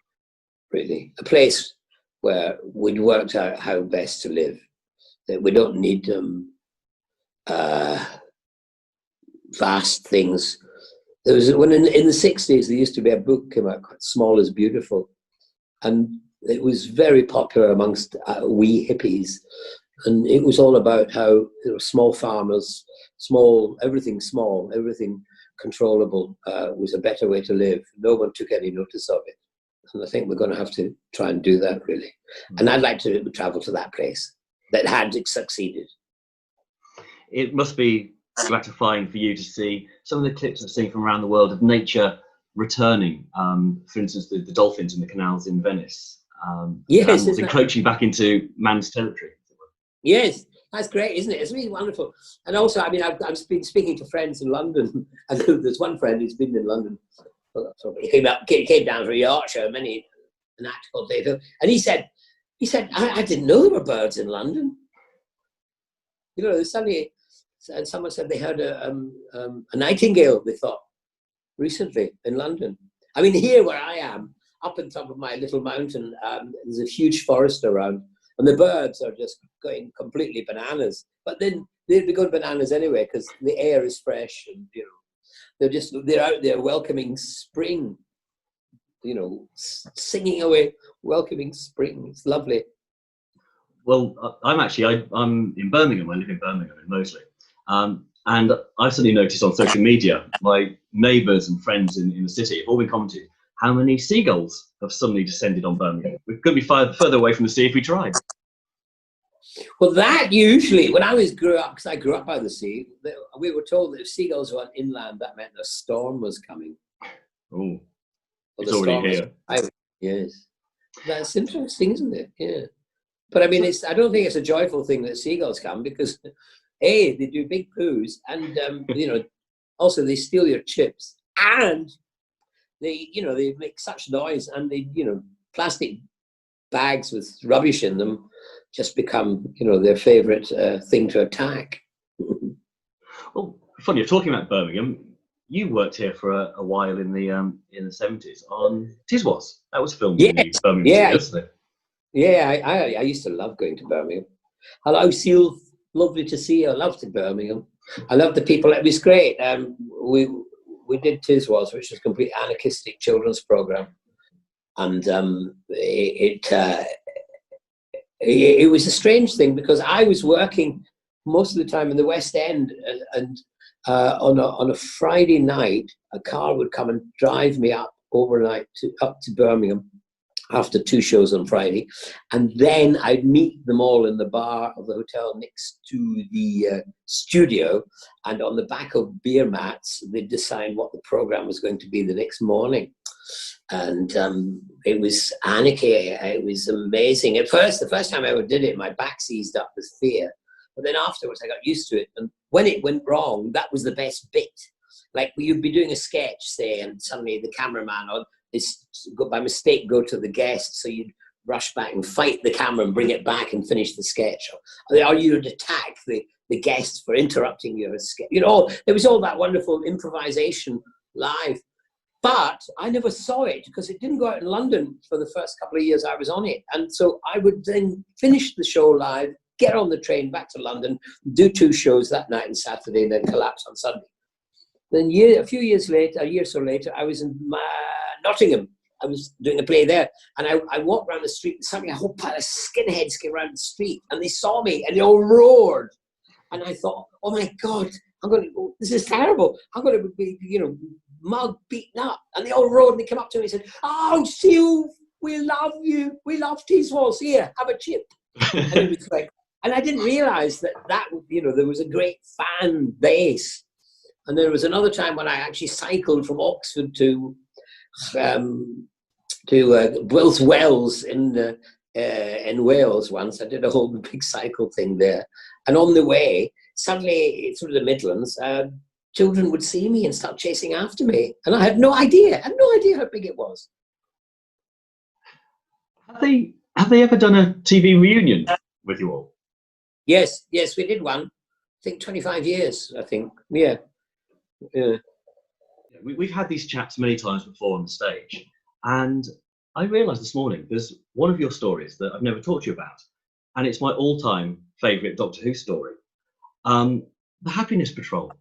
Really, a place where we'd worked out how best to live. That we don't need vast things. There was in the 60s there used to be a book came out called Small is Beautiful, and it was very popular amongst wee hippies, and it was all about how there were small farmers, everything controllable was a better way to live. No one took any notice of it. And I think we're going to have to try and do that, really. And I'd like to travel to that place that had succeeded. It must be gratifying for you to see some of the clips I've seen from around the world of nature returning. For instance, the dolphins in the canals in Venice. Yes, encroaching back into man's territory. Yes, that's great, isn't it? It's really wonderful. And also, I mean, I've been speaking to friends in London. And there's one friend who's been in London. He came down from Yorkshire an actor called David, and he said, I didn't know there were birds in London. You know, suddenly, and someone said they heard a nightingale, they thought, recently in London. I mean, here where I am, up on top of my little mountain, there's a huge forest around, and the birds are just going completely bananas. But then they'd be going bananas anyway, because the air is fresh, and, you know, they're out there welcoming spring, you know, singing away, welcoming spring. It's lovely. Well, I'm in Birmingham. I live in Birmingham, in Moseley. And I've suddenly noticed on social media, my neighbours and friends in the city have all been commenting how many seagulls have suddenly descended on Birmingham. We could be further away from the sea if we tried. Well, that usually, when I grew up, because I grew up by the sea, we were told that if seagulls went inland, that meant a storm was coming. Oh. Or It's the already storm here. Yes. That's interesting, isn't it? Yeah. But I mean, I don't think it's a joyful thing that seagulls come because, A, they do big poos and, also they steal your chips and they make such noise and they, plastic bags with rubbish in them just become, their favorite thing to attack. Well, funny, you're talking about Birmingham. You worked here for a while in the 70s on Tiswas. That was filmed in the Birmingham City, wasn't it? Yeah, I used to love going to Birmingham. Hello, Seal. Lovely to see you. I loved Birmingham. I loved the people. It was great. We did Tiswas, which was a complete anarchistic children's program, and it was a strange thing because I was working most of the time in the West End, and on a Friday night, a car would come and drive me up overnight up to Birmingham after 2 shows on Friday, and then I'd meet them all in the bar of the hotel next to the studio, and on the back of beer mats they'd decide what the program was going to be the next morning. And it was anarchy. It was amazing. At first, the first time I ever did it, my back seized up with fear, but then afterwards I got used to it, and when it went wrong, that was the best bit. Like you'd be doing a sketch, say, and suddenly the cameraman by mistake go to the guest, so you'd rush back and fight the camera and bring it back and finish the sketch, or you'd attack the guest for interrupting your sketch. There was all that wonderful improvisation live, but I never saw it because it didn't go out in London for the first couple of years I was on it, and so I would then finish the show live, get on the train back to London, do 2 shows that night and Saturday, and then collapse on Sunday. Then a few years later, a year or so later, I was in Nottingham. I was doing a play there, and I walked around the street, and suddenly a whole pile of skinheads came around the street, and they saw me, and they all roared. And I thought, oh my God, this is terrible. I'm going to be, mugged, beaten up. And they all roared, and they came up to me and said, oh, Sue, we love you. We love Tiswas. Here, have a chip. And it was like, and I didn't realize that there was a great fan base. And there was another time when I actually cycled from Oxford to Wills Wells in Wales once. I did a whole big cycle thing there. And on the way, suddenly through the Midlands, children would see me and start chasing after me. And I had no idea. I had no idea how big it was. Have they ever done a TV reunion with you all? Yes, we did one. I think 25 years, I think. Yeah. We've had these chats many times before on the stage, and I realised this morning there's one of your stories that I've never talked to you about, and it's my all-time favourite Doctor Who story, The Happiness Patrol.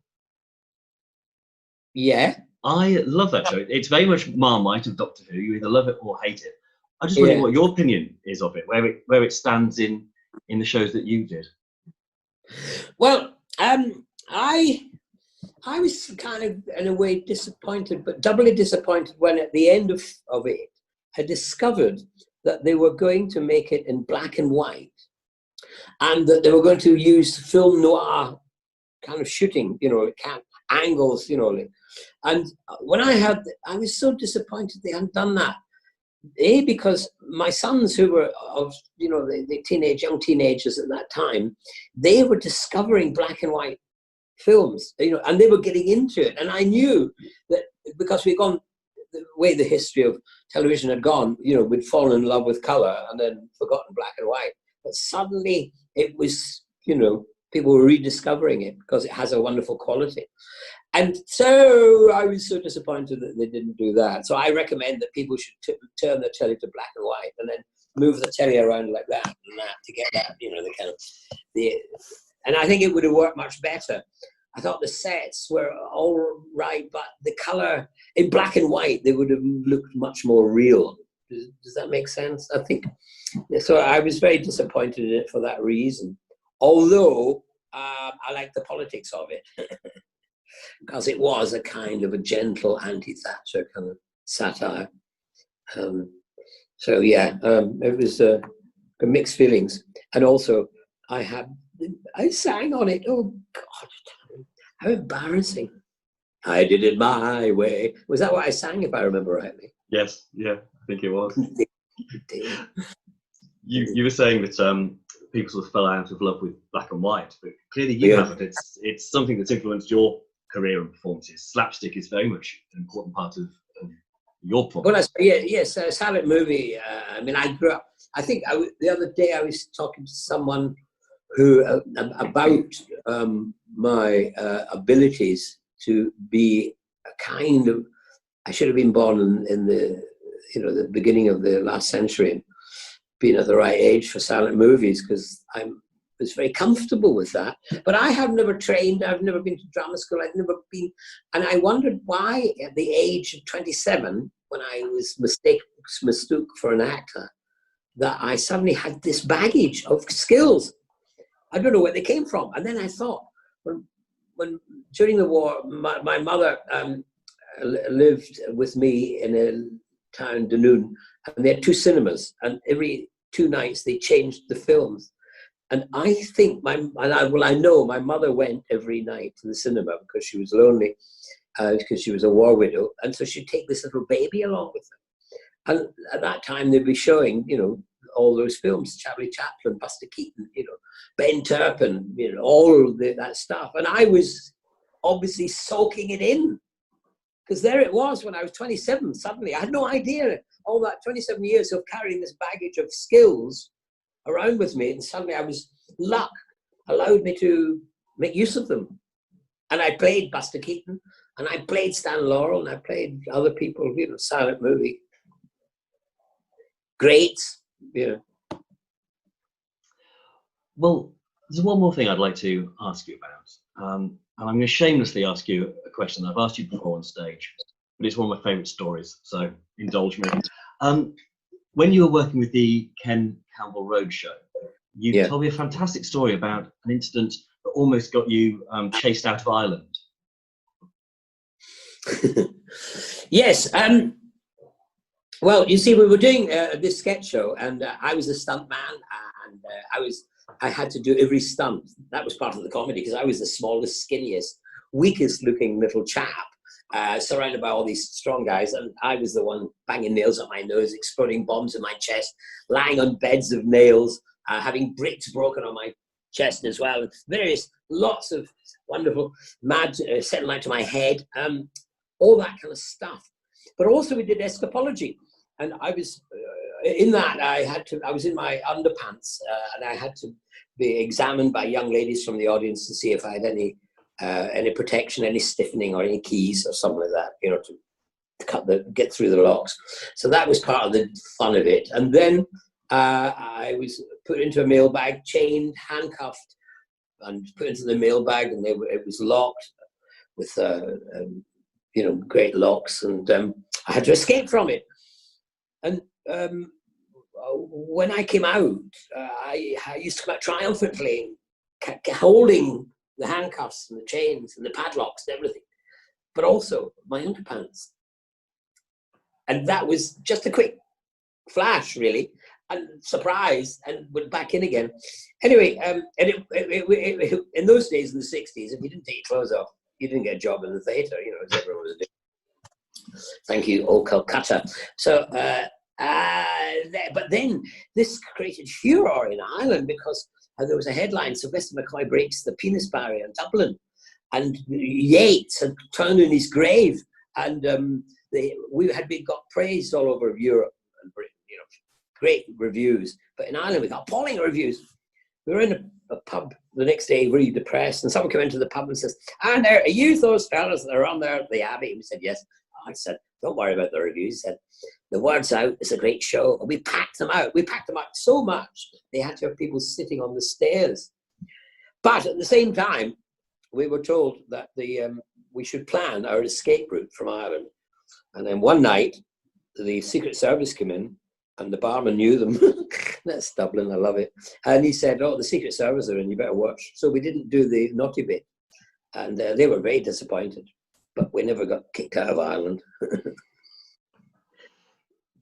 Yeah. I love that show. It's very much Marmite of Doctor Who. You either love it or hate it. I just wonder what your opinion is of it, where it stands in the shows that you did. Well, I was kind of, in a way, disappointed, but doubly disappointed when at the end of it, I discovered that they were going to make it in black and white, and that they were going to use film noir kind of shooting, angles, And when I was so disappointed they hadn't done that. Because my sons, who were of, the young teenagers at that time, they were discovering black and white films, and they were getting into it. And I knew that because we'd gone the way the history of television had gone, we'd fallen in love with color and then forgotten black and white. But suddenly it was, people were rediscovering it because it has a wonderful quality. And so I was so disappointed that they didn't do that. So I recommend that people should turn their telly to black and white and then move the telly around like that and that to get that, the kind of and I think it would have worked much better. I thought the sets were all right, but the color in black and white, they would have looked much more real. Does that make sense? I think so. I was very disappointed in it for that reason. Although I like the politics of it. Because it was a kind of a gentle anti-Thatcher kind of satire. It was mixed feelings. And also, I sang on it. Oh, God, how embarrassing. I did it my way. Was that what I sang, if I remember rightly? Yes, yeah, I think it was. You were saying that people sort of fell out of love with black and white, but clearly you haven't. It's something that's influenced your career and performances. Slapstick is very much an important part of your performance. Well, yes, a silent movie. I mean, I grew up. I think the other day I was talking to someone who about my abilities to be a kind of. I should have been born in the the beginning of the last century, and been at the right age for silent movies, because I was very comfortable with that. But I have never trained. I've never been to drama school. I've never been, and I wondered why at the age of 27, when I was mistook for an actor, that I suddenly had this baggage of skills. I don't know where they came from. And then I thought, when during the war, my mother lived with me in a town, Dunoon, and they had 2 cinemas, and every 2 nights they changed the films. And I think I know my mother went every night to the cinema because she was lonely, because she was a war widow, and so she'd take this little baby along with her. And at that time they'd be showing, all those films, Charlie Chaplin, Buster Keaton, Ben Turpin, all that stuff. And I was obviously soaking it in, because there it was when I was 27. Suddenly, I had no idea all that 27 years of carrying this baggage of skills around with me, and suddenly luck allowed me to make use of them. And I played Buster Keaton, and I played Stan Laurel, and I played other people, silent movie greats. Well, there's one more thing I'd like to ask you about. And I'm going to shamelessly ask you a question that I've asked you before on stage, but it's one of my favourite stories, so indulge me. When you were working with the Ken Campbell Roadshow, you told me a fantastic story about an incident that almost got you chased out of Ireland. Yes. Well, you see, we were doing this sketch show, and I was a stunt man, and I had to do every stunt. That was part of the comedy, because I was the smallest, skinniest, weakest looking little chap, surrounded by all these strong guys, and I was the one banging nails on my nose, exploding bombs in my chest, lying on beds of nails, having bricks broken on my chest as well, lots of wonderful mad setting light to my head, all that kind of stuff. But also we did escapology, and I was in that. I was in my underpants, and I had to be examined by young ladies from the audience to see if I had any protection, any stiffening, or any keys or something like that, to get through the locks. So that was part of the fun of it. And then I was put into a mailbag, chained, handcuffed, and put into the mailbag, and it was locked with great locks, and I had to escape from it. And when I came out, I used to come out triumphantly, holding the handcuffs and the chains and the padlocks and everything, but also my underpants. And that was just a quick flash, really, and surprise, and went back in again. Anyway, and in those days, in the 60s, if you didn't take your clothes off, you didn't get a job in the theatre, as everyone was doing. Thank you, old Calcutta. So, but then this created furor in Ireland, because there was a headline: Sylvester McCoy breaks the penis barrier in Dublin, and Yeats had turned in his grave, and we got praised all over Europe and Britain, great reviews. But in Ireland, we got appalling reviews. We were in a pub the next day, really depressed, and someone came into the pub and says, "And are you those fellas that are on there at the Abbey?" And we said, "Yes." I said, "Don't worry about the reviews." He said, "The word's out, it's a great show." And we packed them out. We packed them out so much, they had to have people sitting on the stairs. But at the same time, we were told that we should plan our escape route from Ireland. And then one night, the Secret Service came in, and the barman knew them. That's Dublin, I love it. And he said, "Oh, the Secret Service are in, you better watch." So we didn't do the naughty bit. And they were very disappointed. But we never got kicked out of Ireland.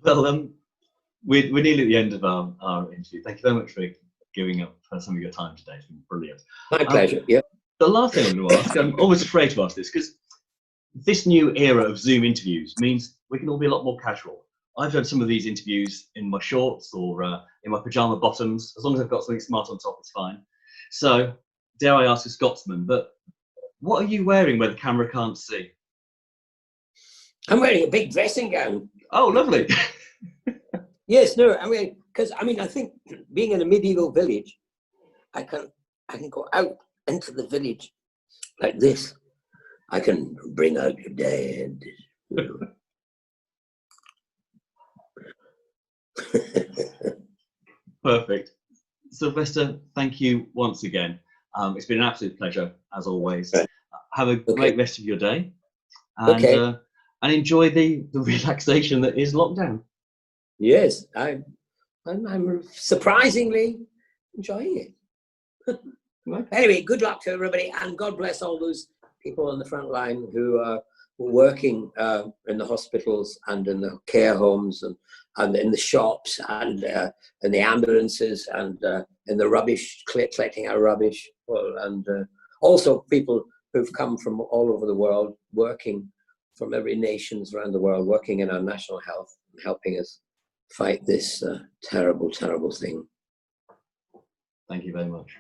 Well, we're nearly at the end of our interview. Thank you very much for giving up some of your time today. It's been brilliant. My pleasure, yeah. The last thing I'm going to ask, I'm always afraid to ask this, because this new era of Zoom interviews means we can all be a lot more casual. I've done some of these interviews in my shorts or in my pajama bottoms. As long as I've got something smart on top, it's fine. So, dare I ask a Scotsman, but what are you wearing where the camera can't see? I'm wearing a big dressing gown. Oh, lovely. Yes, no, I mean, because I think being in a medieval village, I can go out into the village like this. I can bring out your dead. You know. Perfect. Sylvester, thank you once again. It's been an absolute pleasure, as always. Right. Have a great rest of your day. And, and enjoy the relaxation that is lockdown. Yes, I'm surprisingly enjoying it. Anyway, good luck to everybody, and God bless all those people on the front line who are working in the hospitals and in the care homes and in the shops and in the ambulances and in the rubbish, collecting our rubbish. Well, and also people who've come from all over the world, working from every nations around the world, working in our national health, helping us fight this terrible, terrible thing. Thank you very much.